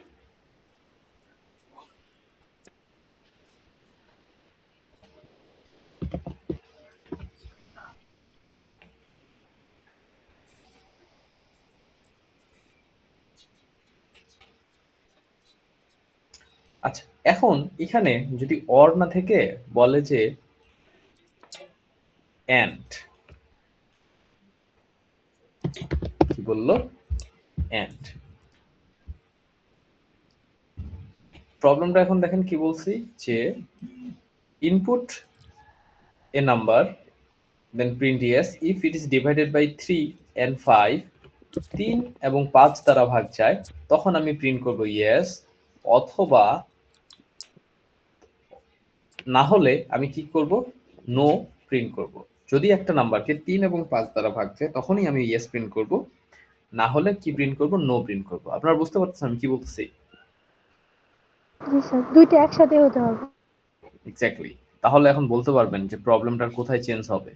আচ্ছা, এখন এখানে যদি অর না থেকে বলে যে এন্ড, কি বললো, এন্ড। প্রবলেমটা এখন দেখেন কি বলছি, যে input a number then print yes if it is divided by 3 and 5, 3 এবং 5 দ্বারা ভাগ যায়, তখন আমি প্রিন্ট করব yes, অথবা না হলে আমি কি করব, নো প্রিন্ট করব। যদি একটা নাম্বারকে 3 এবং 5 দ্বারা ভাগ যায় তখনই আমি yes প্রিন্ট করব, না হলে কি প্রিন্ট করব, নো প্রিন্ট করব। আপনারা বুঝতে পারছেন আমি কি বলতেছি? জি স্যার, দুইটা একসাথে হতে হবে। এক্স্যাক্টলি। তাহলে এখন বলতে পারবেন যে প্রবলেমটার কোথায় চেঞ্জ হবে।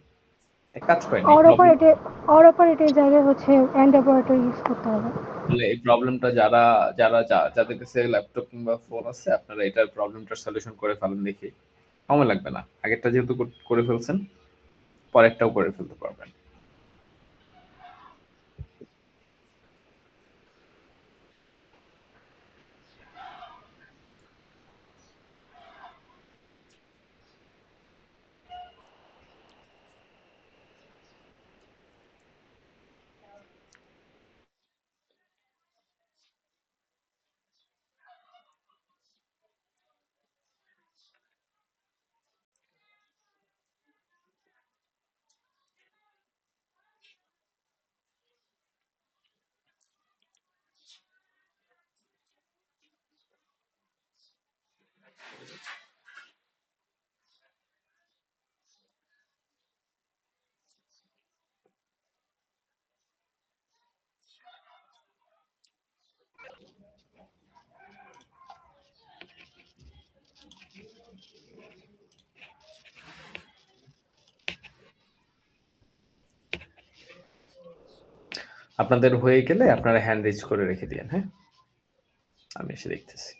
এক কাজ করেন, এই or problem, operator, or operator জায়গায় হচ্ছে এন্ড অপারেটর ইউজ করতে হবে। তাহলে এই প্রবলেমটা যারা যারা যাদের কাছে ল্যাপটপ কিংবা ফোন আছে, আপনারা এটার প্রবলেমটার সলিউশন করে ফেলেন দেখি, সময় লাগবে না। আগেরটা যেহেতু করে ফেলছেন, পরেরটাও করে ফেলতে পারবেন। আপনাদের হয়ে গেলে আপনারা হ্যান্ড রেজ করে রেখে দিয়েন, হ্যাঁ, আমি এসে দেখতেছি।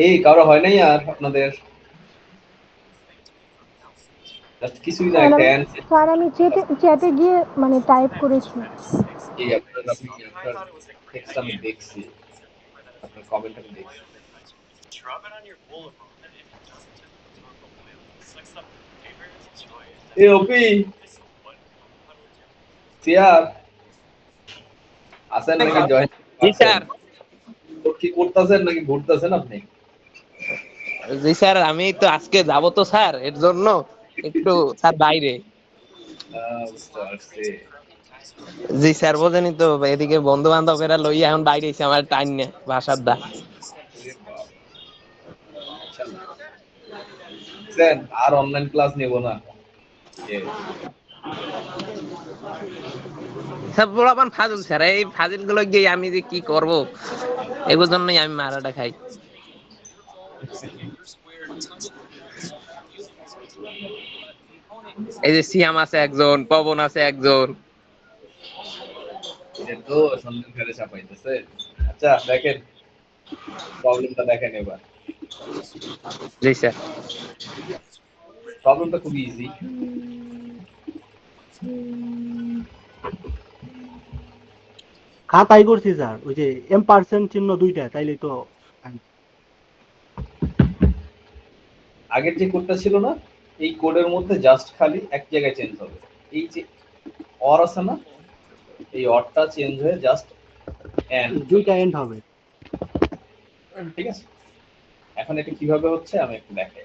এই কারো হয় নাই আর আপনাদের জাস্ট কিছুই না, একটা অ্যান্সার। স্যার আমি চ্যাটে গিয়ে মানে টাইপ করেছি। এই আপনার টেক্সট আমি দেখছি, আপনার কমেন্ট আমি দেখছি। এ ওপি সিয়ার আছেন নাকি জয়েন জি করছেন? স্যার। তো কি করতেছেন নাকি ঘুরতেছেন আপনি? জি স্যার, আমি তো আজকে যাব তো স্যার, এর জন্য একটু স্যার বাইরে। বুঝতে পারছি। জি স্যার বোঝেনি তো, এদিকে বন্ধু বান্ধবেরা লইয়া এখন বাইরে এসে আমার টাইম নেই ভাষার দা। দেন আর অনলাইন ক্লাস নেব না। স্যার পোলাপান ফাজিল স্যার, এই ফাজিল গুলো গিয়ে আমি যে কি করব, এগুলোর জন্যই আমি মারাটা খাই। এই যে সিয়াম আছে একজন, পবন আছে একজন। এটা তো সন্ধান ফেলে চাপাইতেছে। আচ্ছা দেখেন প্রবলেমটা দেখেন এবার। জি স্যার। প্রবলেমটা খুব ইজি। খাতাই করছি স্যার, ওই যে এম% চিহ্ন দুইটা, তাইলে তো আগের যে কোডটা ছিল না, এই কোডের মধ্যে জাস্ট খালি এক জায়গায় চেঞ্জ হবে। এই যে অর আছে না, এই অরটা চেঞ্জ হয়ে জাস্ট এন্ড, দুইটা এন্ড হবে। ঠিক আছে। এখন এটা কিভাবে হচ্ছে আমি একটু দেখাই।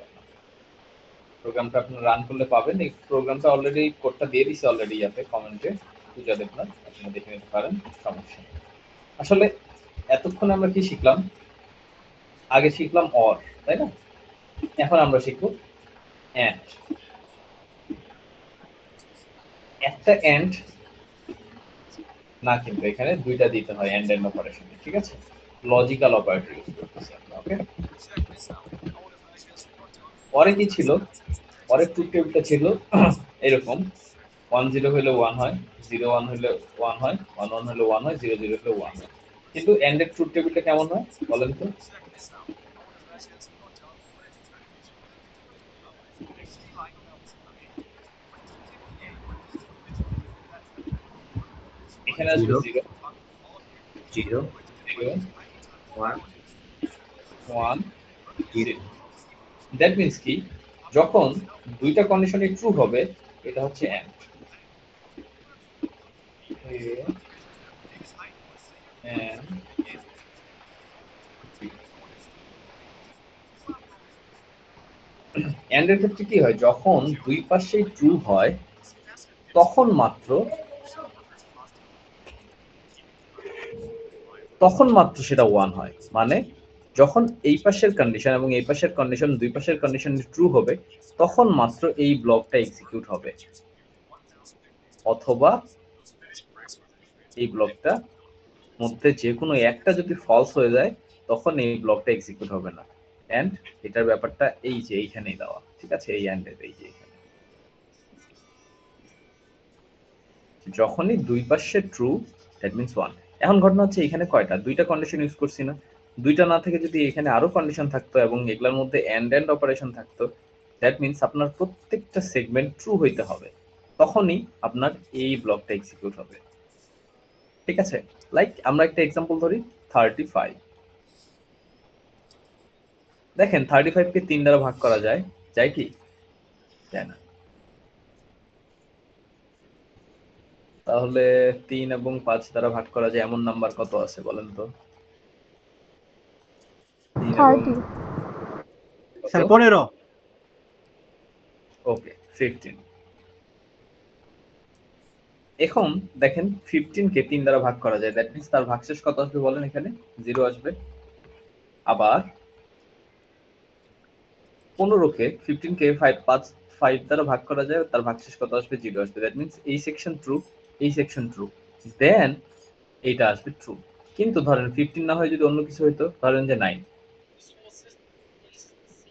প্রোগ্রামটা আপনি রান করলে পাবেন। এই প্রোগ্রামটা অলরেডি কোডটা দিয়ে দিছি অলরেডি ইয়াতে কমেন্টে, পূজা দেবনাথ, আপনি দেখে নিতে পারেন, সমস্যা নেই। আসলে এতক্ষণ আমরা কি শিখলাম? আগে শিখলাম অর, তাই না? এখন আমরা শিখবো এন্ড। একটা এন্ড না, কিন্তু এখানে দুইটা দিতে হয় এন্ড এন্ড অপারেশন, ঠিক আছে? লজিক্যাল অপারেটর ইউজ করতেছি আমরা, ওকে? পরে কি ছিল? পরে ট্রুথ টেবিলটা ছিল এরকম, 1 0 হলে 1 হয়, 0 1 হলে 1 হয়, 1 1 হলে 1 হয়, 0 0 হলে 1 হয়। কিন্তু এন্ড এর ট্রুথ টেবিলটা কেমন হয় বলেন তো? এখানে আসবে 0 0 0 1 1 0। দ্যাট মিন্স কি, যখন দুইটা কন্ডিশনে ট্রু হবে এটা হচ্ছে এন্ড। এন্ড এর ক্ষেত্রে কি হয়, যখন দুই পাশে ট্রু হয় তখন মাত্র সেটা 1 হয়। মানে যখন এই পাশের কন্ডিশন এবং এই পাশের কন্ডিশন, দুই পাশের কন্ডিশন ট্রু হবে তখন মাত্র এই ব্লকটা এক্সিকিউট হবে, অথবা এই ব্লকটা মধ্যে যে কোনো একটা যদি ফলস হয়ে যায় তখন এই ব্লকটা এক্সিকিউট হবে না। এন্ড এটার ব্যাপারটা এই যে এইখানেই দেওয়া, ঠিক আছে? এই এন্ড এর এই যে এখানে যখনই দুই পাশে ট্রু দ্যাট মিন্স 1। এখন ঘটনা হচ্ছে এখানে কয়টা দুইটা কন্ডিশন ইউজ করছি না, দুইটা না থেকে যদি এখানে আরো কন্ডিশন থাকতো এবং এগুলোর মধ্যে এন্ড এন্ড অপারেশন থাকতো, দ্যাট মিন্স আপনার প্রত্যেকটা সেগমেন্ট ট্রু হইতে হবে, তখনই আপনার এই ব্লকটা এক্সিকিউট হবে, ঠিক আছে? লাইক আমরা একটা এক্সাম্পল ধরি 35। দেখেন 35 কে 3 দ্বারা ভাগ করা যায়, যায় কি? যায় না। তাহলে 3 এবং 5 দ্বারা ভাগ করা যায় এমন নাম্বার কত আছে বলেন তো? 3 এবং 30। স্যার 15। ওকে 15। এখন দেখেন 15 কে 3 দ্বারা ভাগ করা যায়, দ্যাট মিন্স তার ভাগশেষ কত আসবে বলেন? এখানে 0 আসবে। আবার 15 কে 15 কে 5 দ্বারা ভাগ করা যায়, তার ভাগশেষ কত আসবে? 0 আসবে। দ্যাট মিন্স এই সেকশন ট্রু, এই সেকশন ট্রু, দেন এইটা আসবে ট্রু। কিন্তু ধরেন 15 না হয় যদি অন্য কিছু হইতো, ধরেন যে 9,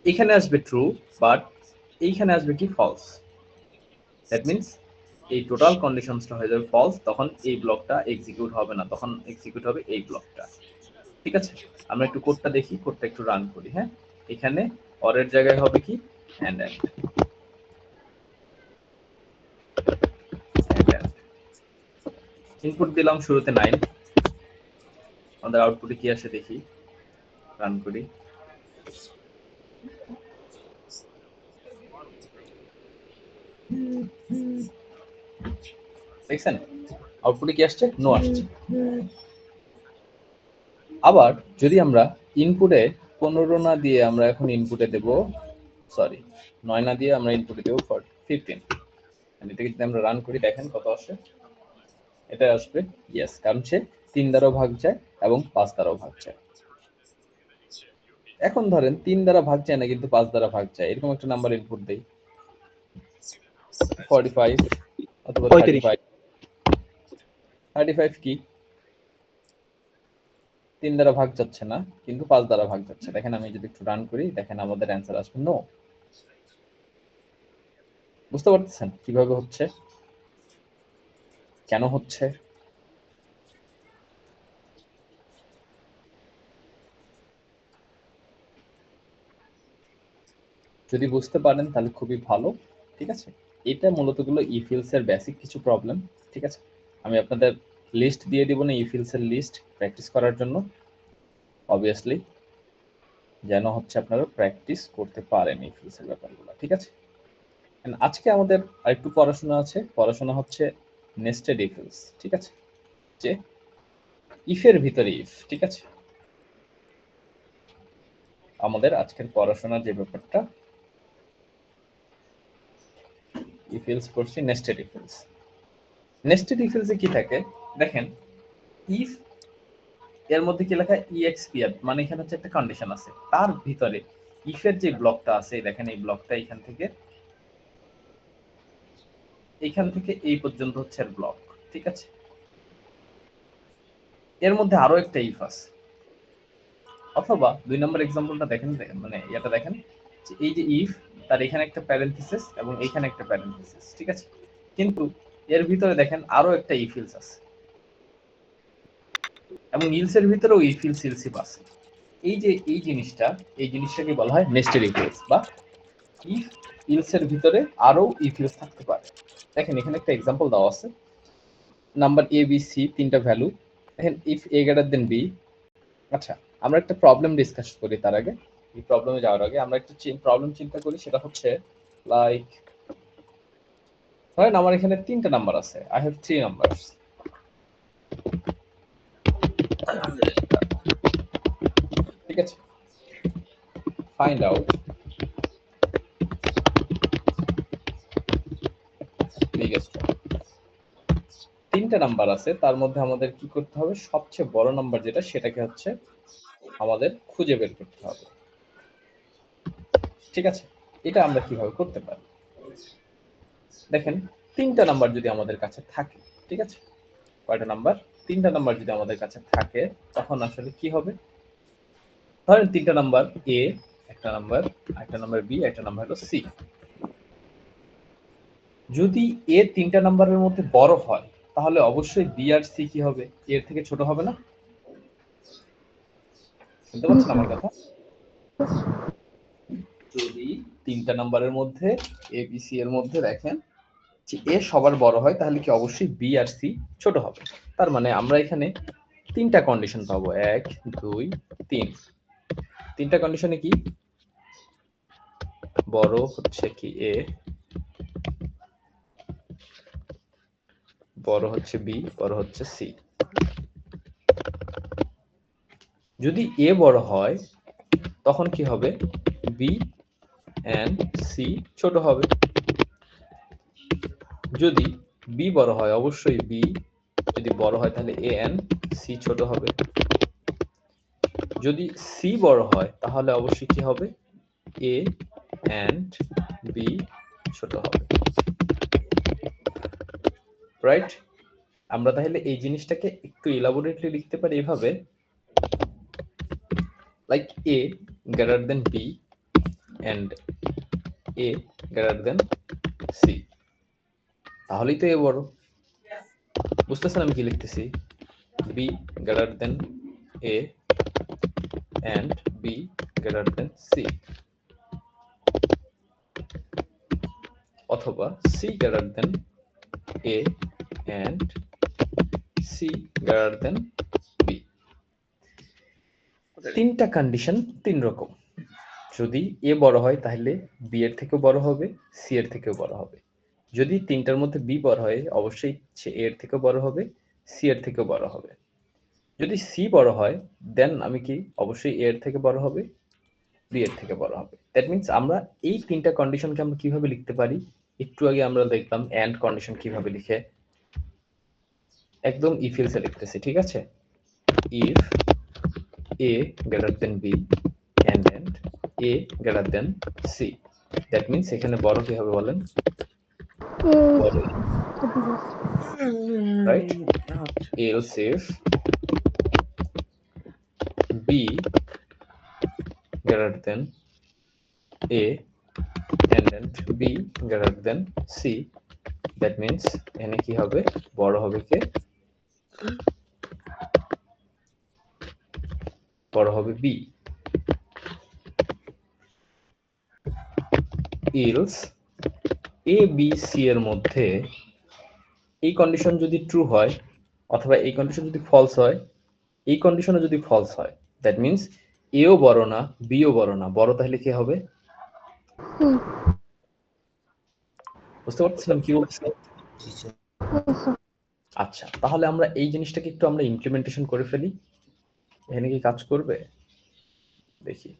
এখানে আসবে ট্রু বাট এইখানে আসবে কি? ফলস। দ্যাট মিন্স এই টোটাল কন্ডিশনসটা হয়ে যাবে ফলস, তখন এই ব্লকটা এক্সিকিউট হবে না, তখন এক্সিকিউট হবে এই ব্লকটা, ঠিক আছে? আমরা একটু কোডটা দেখি, কোডটা একটু রান করি। হ্যাঁ, এখানে অরের জায়গায় হবে কি? And and. ইনপুট দিলাম শুরুতে 9, আমাদের আউটপুটে কি আসে দেখি, রান করি। দেখছেন আউটপুটে কি আসছে? নো আসছে। আবার যদি আমরা ইনপুটে 15 না দিয়ে আমরা এখন ইনপুটে দেব, সরি 9 না দিয়ে আমরা ইনপুটে দেব 15, এটাকে যদি আমরা রান করি দেখেন কত আসে। এটা আসবে ইয়েস, কারণ সে 3 দ্বারাও ভাগ যায় এবং 5 দ্বারাও ভাগ যায়। এখন ধরেন 3 দ্বারা ভাগ যায় না কিন্তু 5 দ্বারা ভাগ যায়, এরকম একটা নাম্বার ইনপুট দেই 45 অথবা 35। 35 কি 3 দ্বারা ভাগ যাচ্ছে না কিন্তু 5 দ্বারা ভাগ যাচ্ছে। দেখেন আমি যদি একটু রান করি, দেখেন আমাদের অ্যান্সার আসবে নো। বুঝতে পারতেছেন কিভাবে হচ্ছে, কেন হচ্ছে? যদি বুঝতে পারেন তাহলে খুবই ভালো। ঠিক আছে, এটা মূলত গুলো ইফিলস এর বেসিক কিছু প্রবলেম। ঠিক আছে, আমি আপনাদের লিস্ট দিয়ে দিব না ইফিলস এর লিস্ট প্র্যাকটিস করার জন্য, অবভিয়াসলি, যেন হচ্ছে আপনারা প্র্যাকটিস করতে পারেন ইফিলস এর ব্যাপারগুলো। ঠিক আছে, আজকে আমাদের আরেকটু পড়াশোনা আছে, পড়াশোনা হচ্ছে নেস্টেড ইফিলস। ঠিক আছে, যে ইফের ভিতরে ইফ। ঠিক আছে, আমাদের আজকের পড়াশোনার যে ব্যাপারটা ইফিলস করছি নেস্টেড ইফিলস। নেস্টেড ইফিলসে কি থাকে দেখেন, ইফ এর মধ্যে কি লেখা EXPR, মানে এখানে হচ্ছে একটা কন্ডিশন আছে, তার ভিতরে ইফের যে ব্লকটা আছে, দেখেন এই ব্লকটা এখান থেকে এই পর্যন্ত হচ্ছে এর ব্লক। ঠিক আছে, এর মধ্যে আরো একটা ইফ আছে, অথবা 2 নম্বর এক্সাম্পলটা দেখেন, মানে এটা দেখেন যে এই যে ইফ, তার এখানে একটা প্যারেনথেসিস এবং এখানে একটা প্যারেনথেসিস। ঠিক আছে, কিন্তু এর ভিতরে দেখেন আরো একটা ইফিলস আছে এবং ইলসের ভিতরেও ইফিলস ইলসিফ আছে। এই জিনিসটাকে বলা হয় নেস্টেড ইফিলস, বা ইফ ইলসের ভিতরে আরো ইফিলস থাকতে পারে। দেখেন এখানে একটা এক্সাম্পল দেওয়া আছে, নাম্বার এ বি সি 3টা ভ্যালু, দেখেন if A greater than B. আচ্ছা, আমরা একটা প্রবলেম ডিসকাস করি তার আগে, এই প্রবলেমে যাওয়ার আগে আমরা একটা প্রবলেম চিন্তা করি, সেটা হচ্ছে লাইক ধরেন আমার এখানে 3টা নাম্বার আছে, আই হ্যাভ 3 নাম্বারস। ঠিক আছে, ফাইন্ড আউট বিগেস্ট। 3টা নাম্বার আছে, তার মধ্যে আমাদের কি করতে হবে, সবচেয়ে বড় নাম্বার যেটা সেটাকে হচ্ছে আমাদের খুঁজে বের করতে হবে। ঠিক আছে, এটা আমরা কিভাবে করতে পারি, দেখেন 3টা নাম্বার যদি আমাদের কাছে থাকে, ঠিক আছে, কয়টা নাম্বার, 3টা নাম্বার যদি আমাদের কাছে থাকে, তখন আসলে কি হবে, ধরেন 3টা নাম্বার এ, একটা নাম্বার বি, একটা নাম্বার হলো সি। যদি এ 3টা নাম্বারের মধ্যে বড় হয়, তাহলে অবশ্যই বি আর সি কি হবে, এর থেকে ছোট হবে না? শুনতে পাচ্ছেন আমার কথা? যদি 3টা নাম্বারের মধ্যে এ বি সি এর মধ্যে দেখেন যে এ সবার বড় হয়, তাহলে কি অবশ্যই বি আর সি ছোট হবে। তার মানে আমরা এখানে 3টা কন্ডিশন পাবো, 1 2 3। 3টা কন্ডিশনে কি, বড় হচ্ছে কি এ, বড় হচ্ছে বি, বড় হচ্ছে সি। যদি এ বড় হয় তখন কি হবে, বি এন্ড সি ছোট হবে। যদি বি বড় হয়, অবশ্যই বি যদি বড় হয় তাহলে এ এন্ড সি ছোট হবে। যদি সি বড় হয় তাহলে অবশ্যই কি হবে, এ এন্ড বি ছোট হবে। রাইট? আমরা তাহলে এই জিনিসটাকে একটু ইলাবোরেটলি লিখতে পারি এভাবে, like A greater than B and A greater than C, তাহলেই তো এ বড়। বুঝতেছেন আমি কি লিখতেছি, B greater than A and B greater than C, অথবা C greater than A and C greater than B. 3টা কন্ডিশন 3 রকম। যদি এ বড় হয় তাহলে বি এর থেকেও বড় হবে, সি এর থেকেও বড় হবে। যদি 3টার মধ্যে বি বড় হয়, অবশ্যই সে এ এর থেকেও বড় হবে, সি এর থেকেও বড় হবে। যদি সি বড় হয়, দেন আমি কি, অবশ্যই এ এর থেকে বড় হবে, বি এর থেকে বড় হবে। দ্যাট মিন্স আমরা এই 3টা কন্ডিশনকে আমরা কিভাবে লিখতে পারি, একটু আগে আমরা দেখলাম এন্ড কন্ডিশন কিভাবে লিখে, একদম ইফ এলসে লিখতেছি, ঠিক আছে? If a greater than b and a greater than c, that means এখানে বড় কি হবে বলেন? বড়, right? else if b greater than a and b greater than c, that means এখানে কি হবে? বড় হবে কে? বড় হবে b। else a b c এর মধ্যে এই কন্ডিশন যদি ট্রু হয় অথবা এই কন্ডিশন যদি ফলস হয়, এই কন্ডিশনে যদি ফলস হয়, দ্যাট মিন্স এ ও বড় না বি ও বড় না, বড় তাহলে কি হবে? বুঝতে পারছিলাম কি বলছি? আচ্ছা, তাহলে আমরা এই জিনিসটাকে একটু আমরা ইমপ্লিমেন্টেশন করে ফেলি, এখানে কি কাজ করবে দেখি।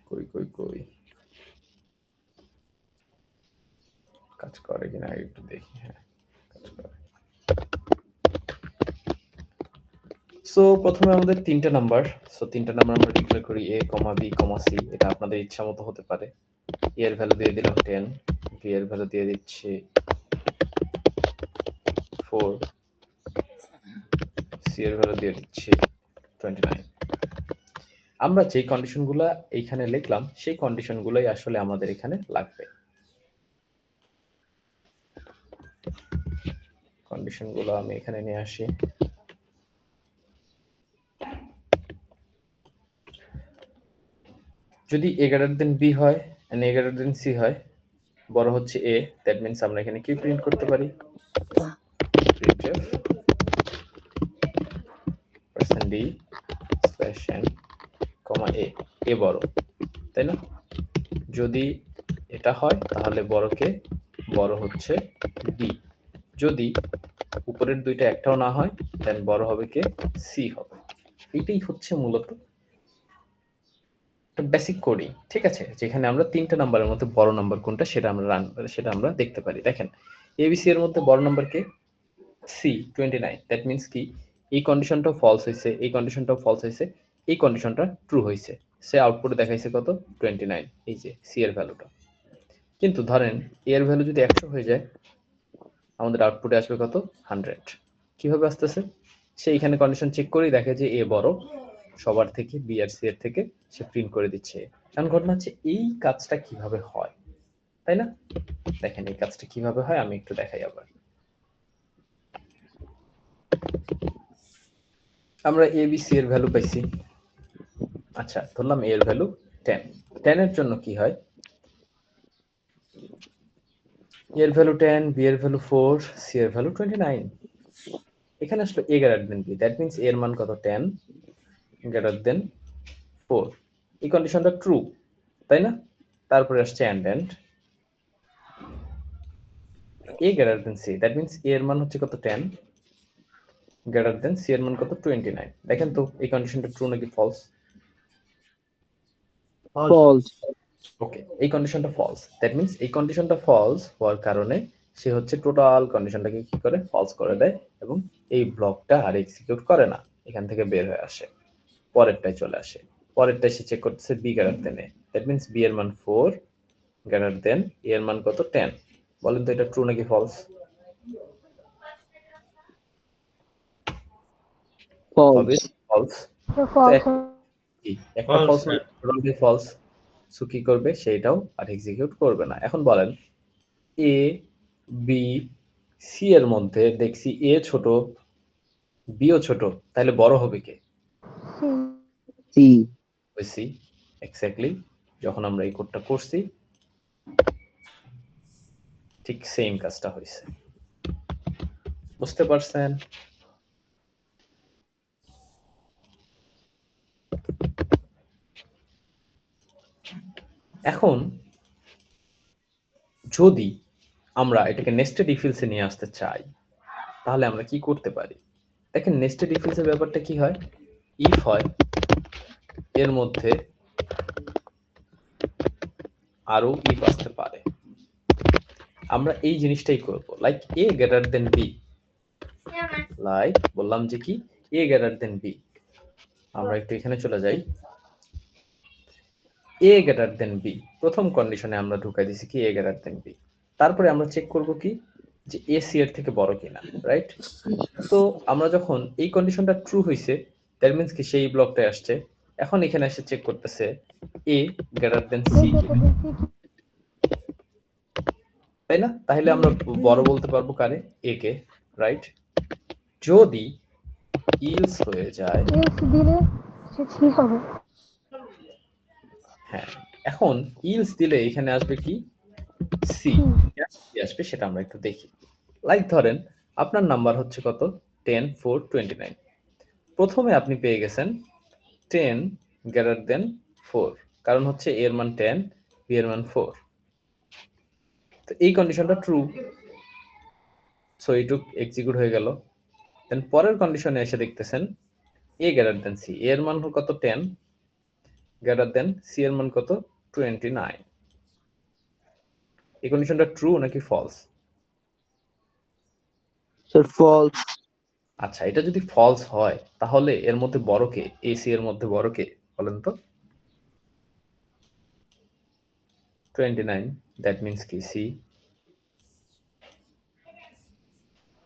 কই কই কই কাজ করে কিনা একটু দেখি। হ্যাঁ, কাজ করে। সো প্রথমে আমাদের তিনটা নাম্বার, তিনটা নাম্বার আমরা ডিক্লেয়ার করি a, b, c। এটা আপনাদের ইচ্ছা মতো হতে পারে। a এর ভ্যালু দিয়ে দিলাম 10, b এর ভ্যালু দিয়ে দিচ্ছি 4, c এর ভ্যালু দিয়ে দিচ্ছি 29। আমরা যে কন্ডিশনগুলো এইখানে লিখলাম সেই কন্ডিশনগুলোই আসলে আমাদের এখানে লাগবে। কন্ডিশনগুলো আমি এখানে নিয়ে আসি। যদি a greater than b হয় and a greater than c হয়, বড় হচ্ছে a, that means আমরা এখানে কি প্রিন্ট করতে পারি? printf %d /n, a বড়, তাই না? যদি এটা হয় তাহলে বড়কে বড় হচ্ছে b, যদি উপরের দুইটা একটাও না হয় দেন বড় হবে কে? c হবে। এটাই হচ্ছে মূলত বেসিক কোডিং, ঠিক আছে? যেখানে আমরা তিনটা নাম্বারের মধ্যে বড় নাম্বার কোনটা সেটা আমরা দেখতে পারি। দেখেন ABC এর মধ্যে বড় number K? C 29, that means কি এই কন্ডিশনটাও ফলস হইছে, এই কন্ডিশনটাও ফলস হইছে, এই কন্ডিশনটা ট্রু হইছে। সে আউটপুটে দেখাইছে কত? 29, এই যে C এর ভ্যালুটা। কিন্তু ধরেন A এর ভ্যালু যদি 100 হয়ে যায়, আমাদের আউটপুটে আসবে কত? 100। কিভাবে আসতেছে? সে এখানে কন্ডিশন চেক করেই দেখে যে A বড় সবার থেকে, B আর C এর থেকে, সে প্রিন্ট করে দিচ্ছে। এখন ঘটনা হচ্ছে এই কাজটা কিভাবে হয়, তাই না? দেখেন এই কাজটা কিভাবে হয় আমি একটু দেখাই আবার। আমরা a b c এর ভ্যালু পাইছি। আচ্ছা, ধরলাম a এর ভ্যালু 10। 10 এর জন্য কি হয়? a এর ভ্যালু 10, b এর ভ্যালু 4, c এর ভ্যালু 29। এখানে আসলে a greater than b, that means a এর মান কত? 10 greater than 4। এই কন্ডিশনটা ট্রু, তাই না? তারপরে আসছে and a greater than c, that means a এর মান হচ্ছে কত? 10 greater than c এর মান কত? 29। দেখেন তো এই কন্ডিশনটা ট্রু নাকি ফলস? ফলস। ওকে, এই কন্ডিশনটা ফলস, দ্যাট মিন্স এই কন্ডিশনটা ফলস হওয়ার কারণে সে হচ্ছে টোটাল কন্ডিশনটাকে কি করে? ফলস করে দেয় এবং এই ব্লকটা আর এক্সিকিউট করে না, এখান থেকে বের হয়ে আসে, পরেরটায় চলে আসে। পরেরটায় সে চেক করতেছে b greater than a, that means b এর মান 4 গ্রেটার দেন a এর মান কত? 10। বলেন তো এটা ট্রু নাকি ফলস? হবে ফলস। একটা ফলস না, টোটালি ফলস। সো কি করবে? সেটাও আর এক্সিকিউট করবে না। এখন বলেন a b c এর মধ্যে দেখছি a ছোট b ও ছোট, তাহলে বড় হবে কে? সি। ওই c, এক্স্যাক্টলি। যখন আমরা এই কোডটা করছি ঠিক সেম কাজটা হয়েছে। বুঝতে পারছেন? এখন যদি আমরা এটাকে নেস্টেড ইফ এলসে নিয়ে আসতে চাই তাহলে আমরা কি করতে পারি? দেখেন নেস্টেড ইফ এলসের ব্যাপারটা কি হয়? ইফ হয় এর মধ্যে আরো ইফ আসতে পারে। আমরা এই জিনিসটাই করব, like a greater then b, like বললাম যে কি a গ্রেটার দেন b। আমরা একটু এখানে চলে যাই, a গ্রেটার দেন b প্রথম কন্ডিশনে আমরা ঢুকাই দিছি কি a গ্রেটার দেন b। তারপরে আমরা চেক করব কি যে a c এর থেকে বড় কিনা, রাইট? তো আমরা যখন এই কন্ডিশনটা ট্রু হইছে, দ্যাট মিন্স কি সেই ব্লকটায় আসছে। এখন এখানে এসে চেক করতেছে a গ্রেটার দেন c কিনা, তাই না? তাহলে আমরা বড় বলতে পারবো কারে? a K, right? যদি ইলস হয়ে যায়, এলস দিলে সে সি হবে। হ্যাঁ, এখন ইলস দিলে এখানে আসবে কি সি, আসবে সেটা আমরা একটু দেখি। লাইক ধরেন আপনার নাম্বার হচ্ছে কত 10 4 29, প্রথমে আপনি পেয়ে গেছেন 10 গ্রেটার দেন 4, কারণ হচ্ছে a এর মান 10 b এর মান 4, তো এই কন্ডিশনটা ট্রু, সো এইটুক এক্সিকিউট হয়ে গেল। দেন পরের কন্ডিশনে এসে দেখতেছেন a greater than c, a এর মান কত 10 গ্রেটার দেন c এর মান কত 29, এই কন্ডিশনটা ট্রু নাকি ফলস? Sir false. আচ্ছা, এটা যদি ফলস হয় তাহলে এর মধ্যে বড় কে? ac এর মধ্যে বড় কে বলেন তো? 29, দ্যাট মিন্স কি c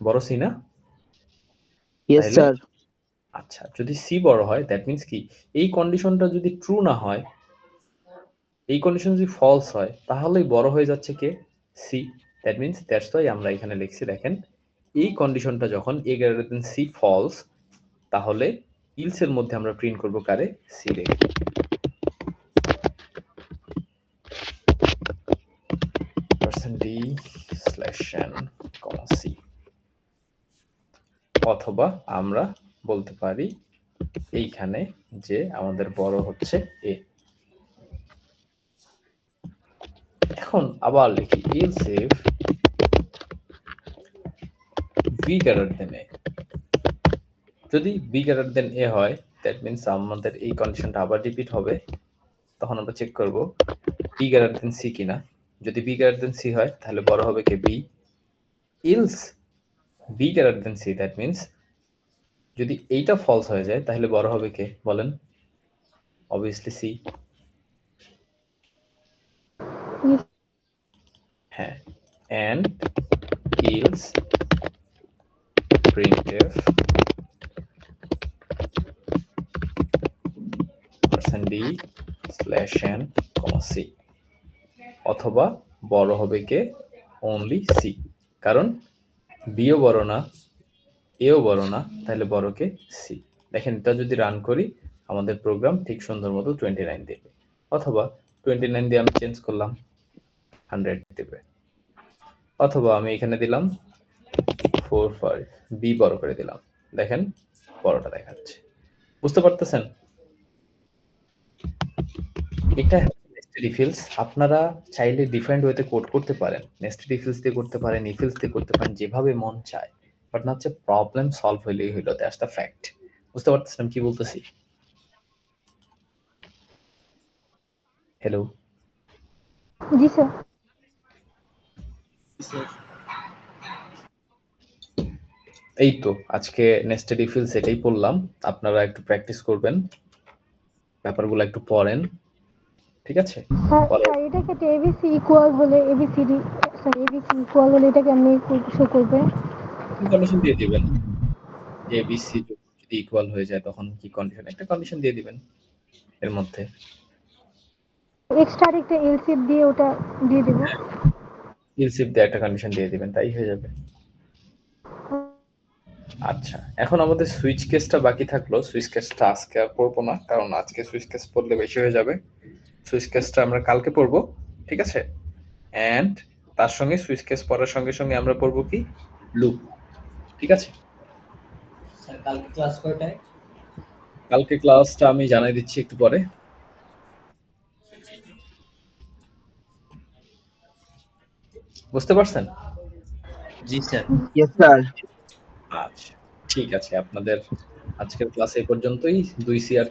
বড়, c না? ইয়েস তাহলে স্যার। আচ্ছা, যদি c বড় হয় দ্যাট মিন্স কি এই কন্ডিশনটা যদি ট্রু না হয়, এই কন্ডিশন যদি ফলস হয় তাহলে বড় হয়ে যাচ্ছে কে? c, that means that's why আমরা এখানে লিখছি, দেখেন এই কন্ডিশনটা যখন a greater than c false, তাহলে ইলস এর মধ্যে আমরা প্রিন্ট করব কারে? c রেখে। %d/n, c, অথবা আমরা বলতে পারি এইখানে যে আমাদের বড় হচ্ছে a। এখন আবার লিখি else if b greater than a, যদি b greater than a হয় দ্যাট মিন্স আমাদের এই কন্ডিশনটা আবার রিপিট হবে, তখন আমরা চেক করব b greater than c কিনা। যদি b greater than c হয় তাহলে বড় হবে কে? b, else b greater than c, that means যদি এইটা ফলস হয়ে যায় তাহলে বড় হবে কে বলেন? অবভিয়াসলি c, হ্যাঁ। and else printf %d/n, c, অথবা বড় হবে কে? only c, কারণ b ও বড় না a ও বড় না, তাহলে বড় কে? c। দেখেন এটা যদি রান করি আমাদের প্রোগ্রাম ঠিক সুন্দর মতো 29 দেবে, অথবা 29 দিয়ে আমি চেঞ্জ করলাম 100 দেবে, অথবা আমি এখানে দিলাম 4 5, b বড় করে দিলাম, দেখেন বড়টা দেখাচ্ছে। বুঝতে পারতেছেন? এটা নেস্টেড ইফ এলস। আপনারা চাইলে ডিফারেন্ট ওয়েতে কোড করতে পারেন, নেস্টেড ইফ এলস দিয়ে করতে পারেন, ইফ এলস দিয়ে করতে পারেন, যেভাবে মন চায়, বাট না হচ্ছে প্রবলেম সলভ হইলেই হইলো, দ্যাটস দ্য ফ্যাক্ট। বুঝতে পারতেছেন আমি কি বলতেছি? হ্যালো, জি স্যার। এই তো আজকে নেস্টেড ইফ এলস এটাই পড়লাম, আপনারা একটু প্র্যাকটিস করবেন, ব্যাপারগুলো একটু পড়েন, ঠিক আছে? স্যার এটাকে এবিসি ইকুয়াল হলে এবিসিডি, সরি এবিসি ইকুয়াল হলে এটাকে আমি শো করবে। কন্ডিশন দিয়ে দিবেন এ বি সি যদি ইকুয়াল হয়ে যায় তখন কি কন্ডিশন, একটা কন্ডিশন দিয়ে দিবেন এর মধ্যে, এক্সট্রা একটা এলসিএফ দিয়ে ওটা দিয়ে দেব। ইলসিফ দিয়ে একটা কন্ডিশন দিয়ে দিবেন, তাই হয়ে যাবে। আচ্ছা, এখন আমাদের সুইচ কেসটা বাকি থাকলো। সুইচ কেসটা আজকে আর পড়বো না, কারণ আজকে সুইচ কেস পড়লে বেশি হয়ে যাবে। সুইচ কেসটা আমরা কালকে পড়বো, ঠিক আছে? এন্ড তার সঙ্গে সুইচ কেস পড়ার সঙ্গে সঙ্গে আমরা পড়বো কি? লুপ, ঠিক আছে? স্যার কালকে ক্লাস কয়টায়? কালকে ক্লাসটা আমি জানাই দিচ্ছি একটু পরে। বুঝতে পারছেন? জি স্যার। Yes sir. আচ্ছা, ঠিক আছে, আপনাদের আজকের ক্লাস এই পর্যন্তই। 2 CR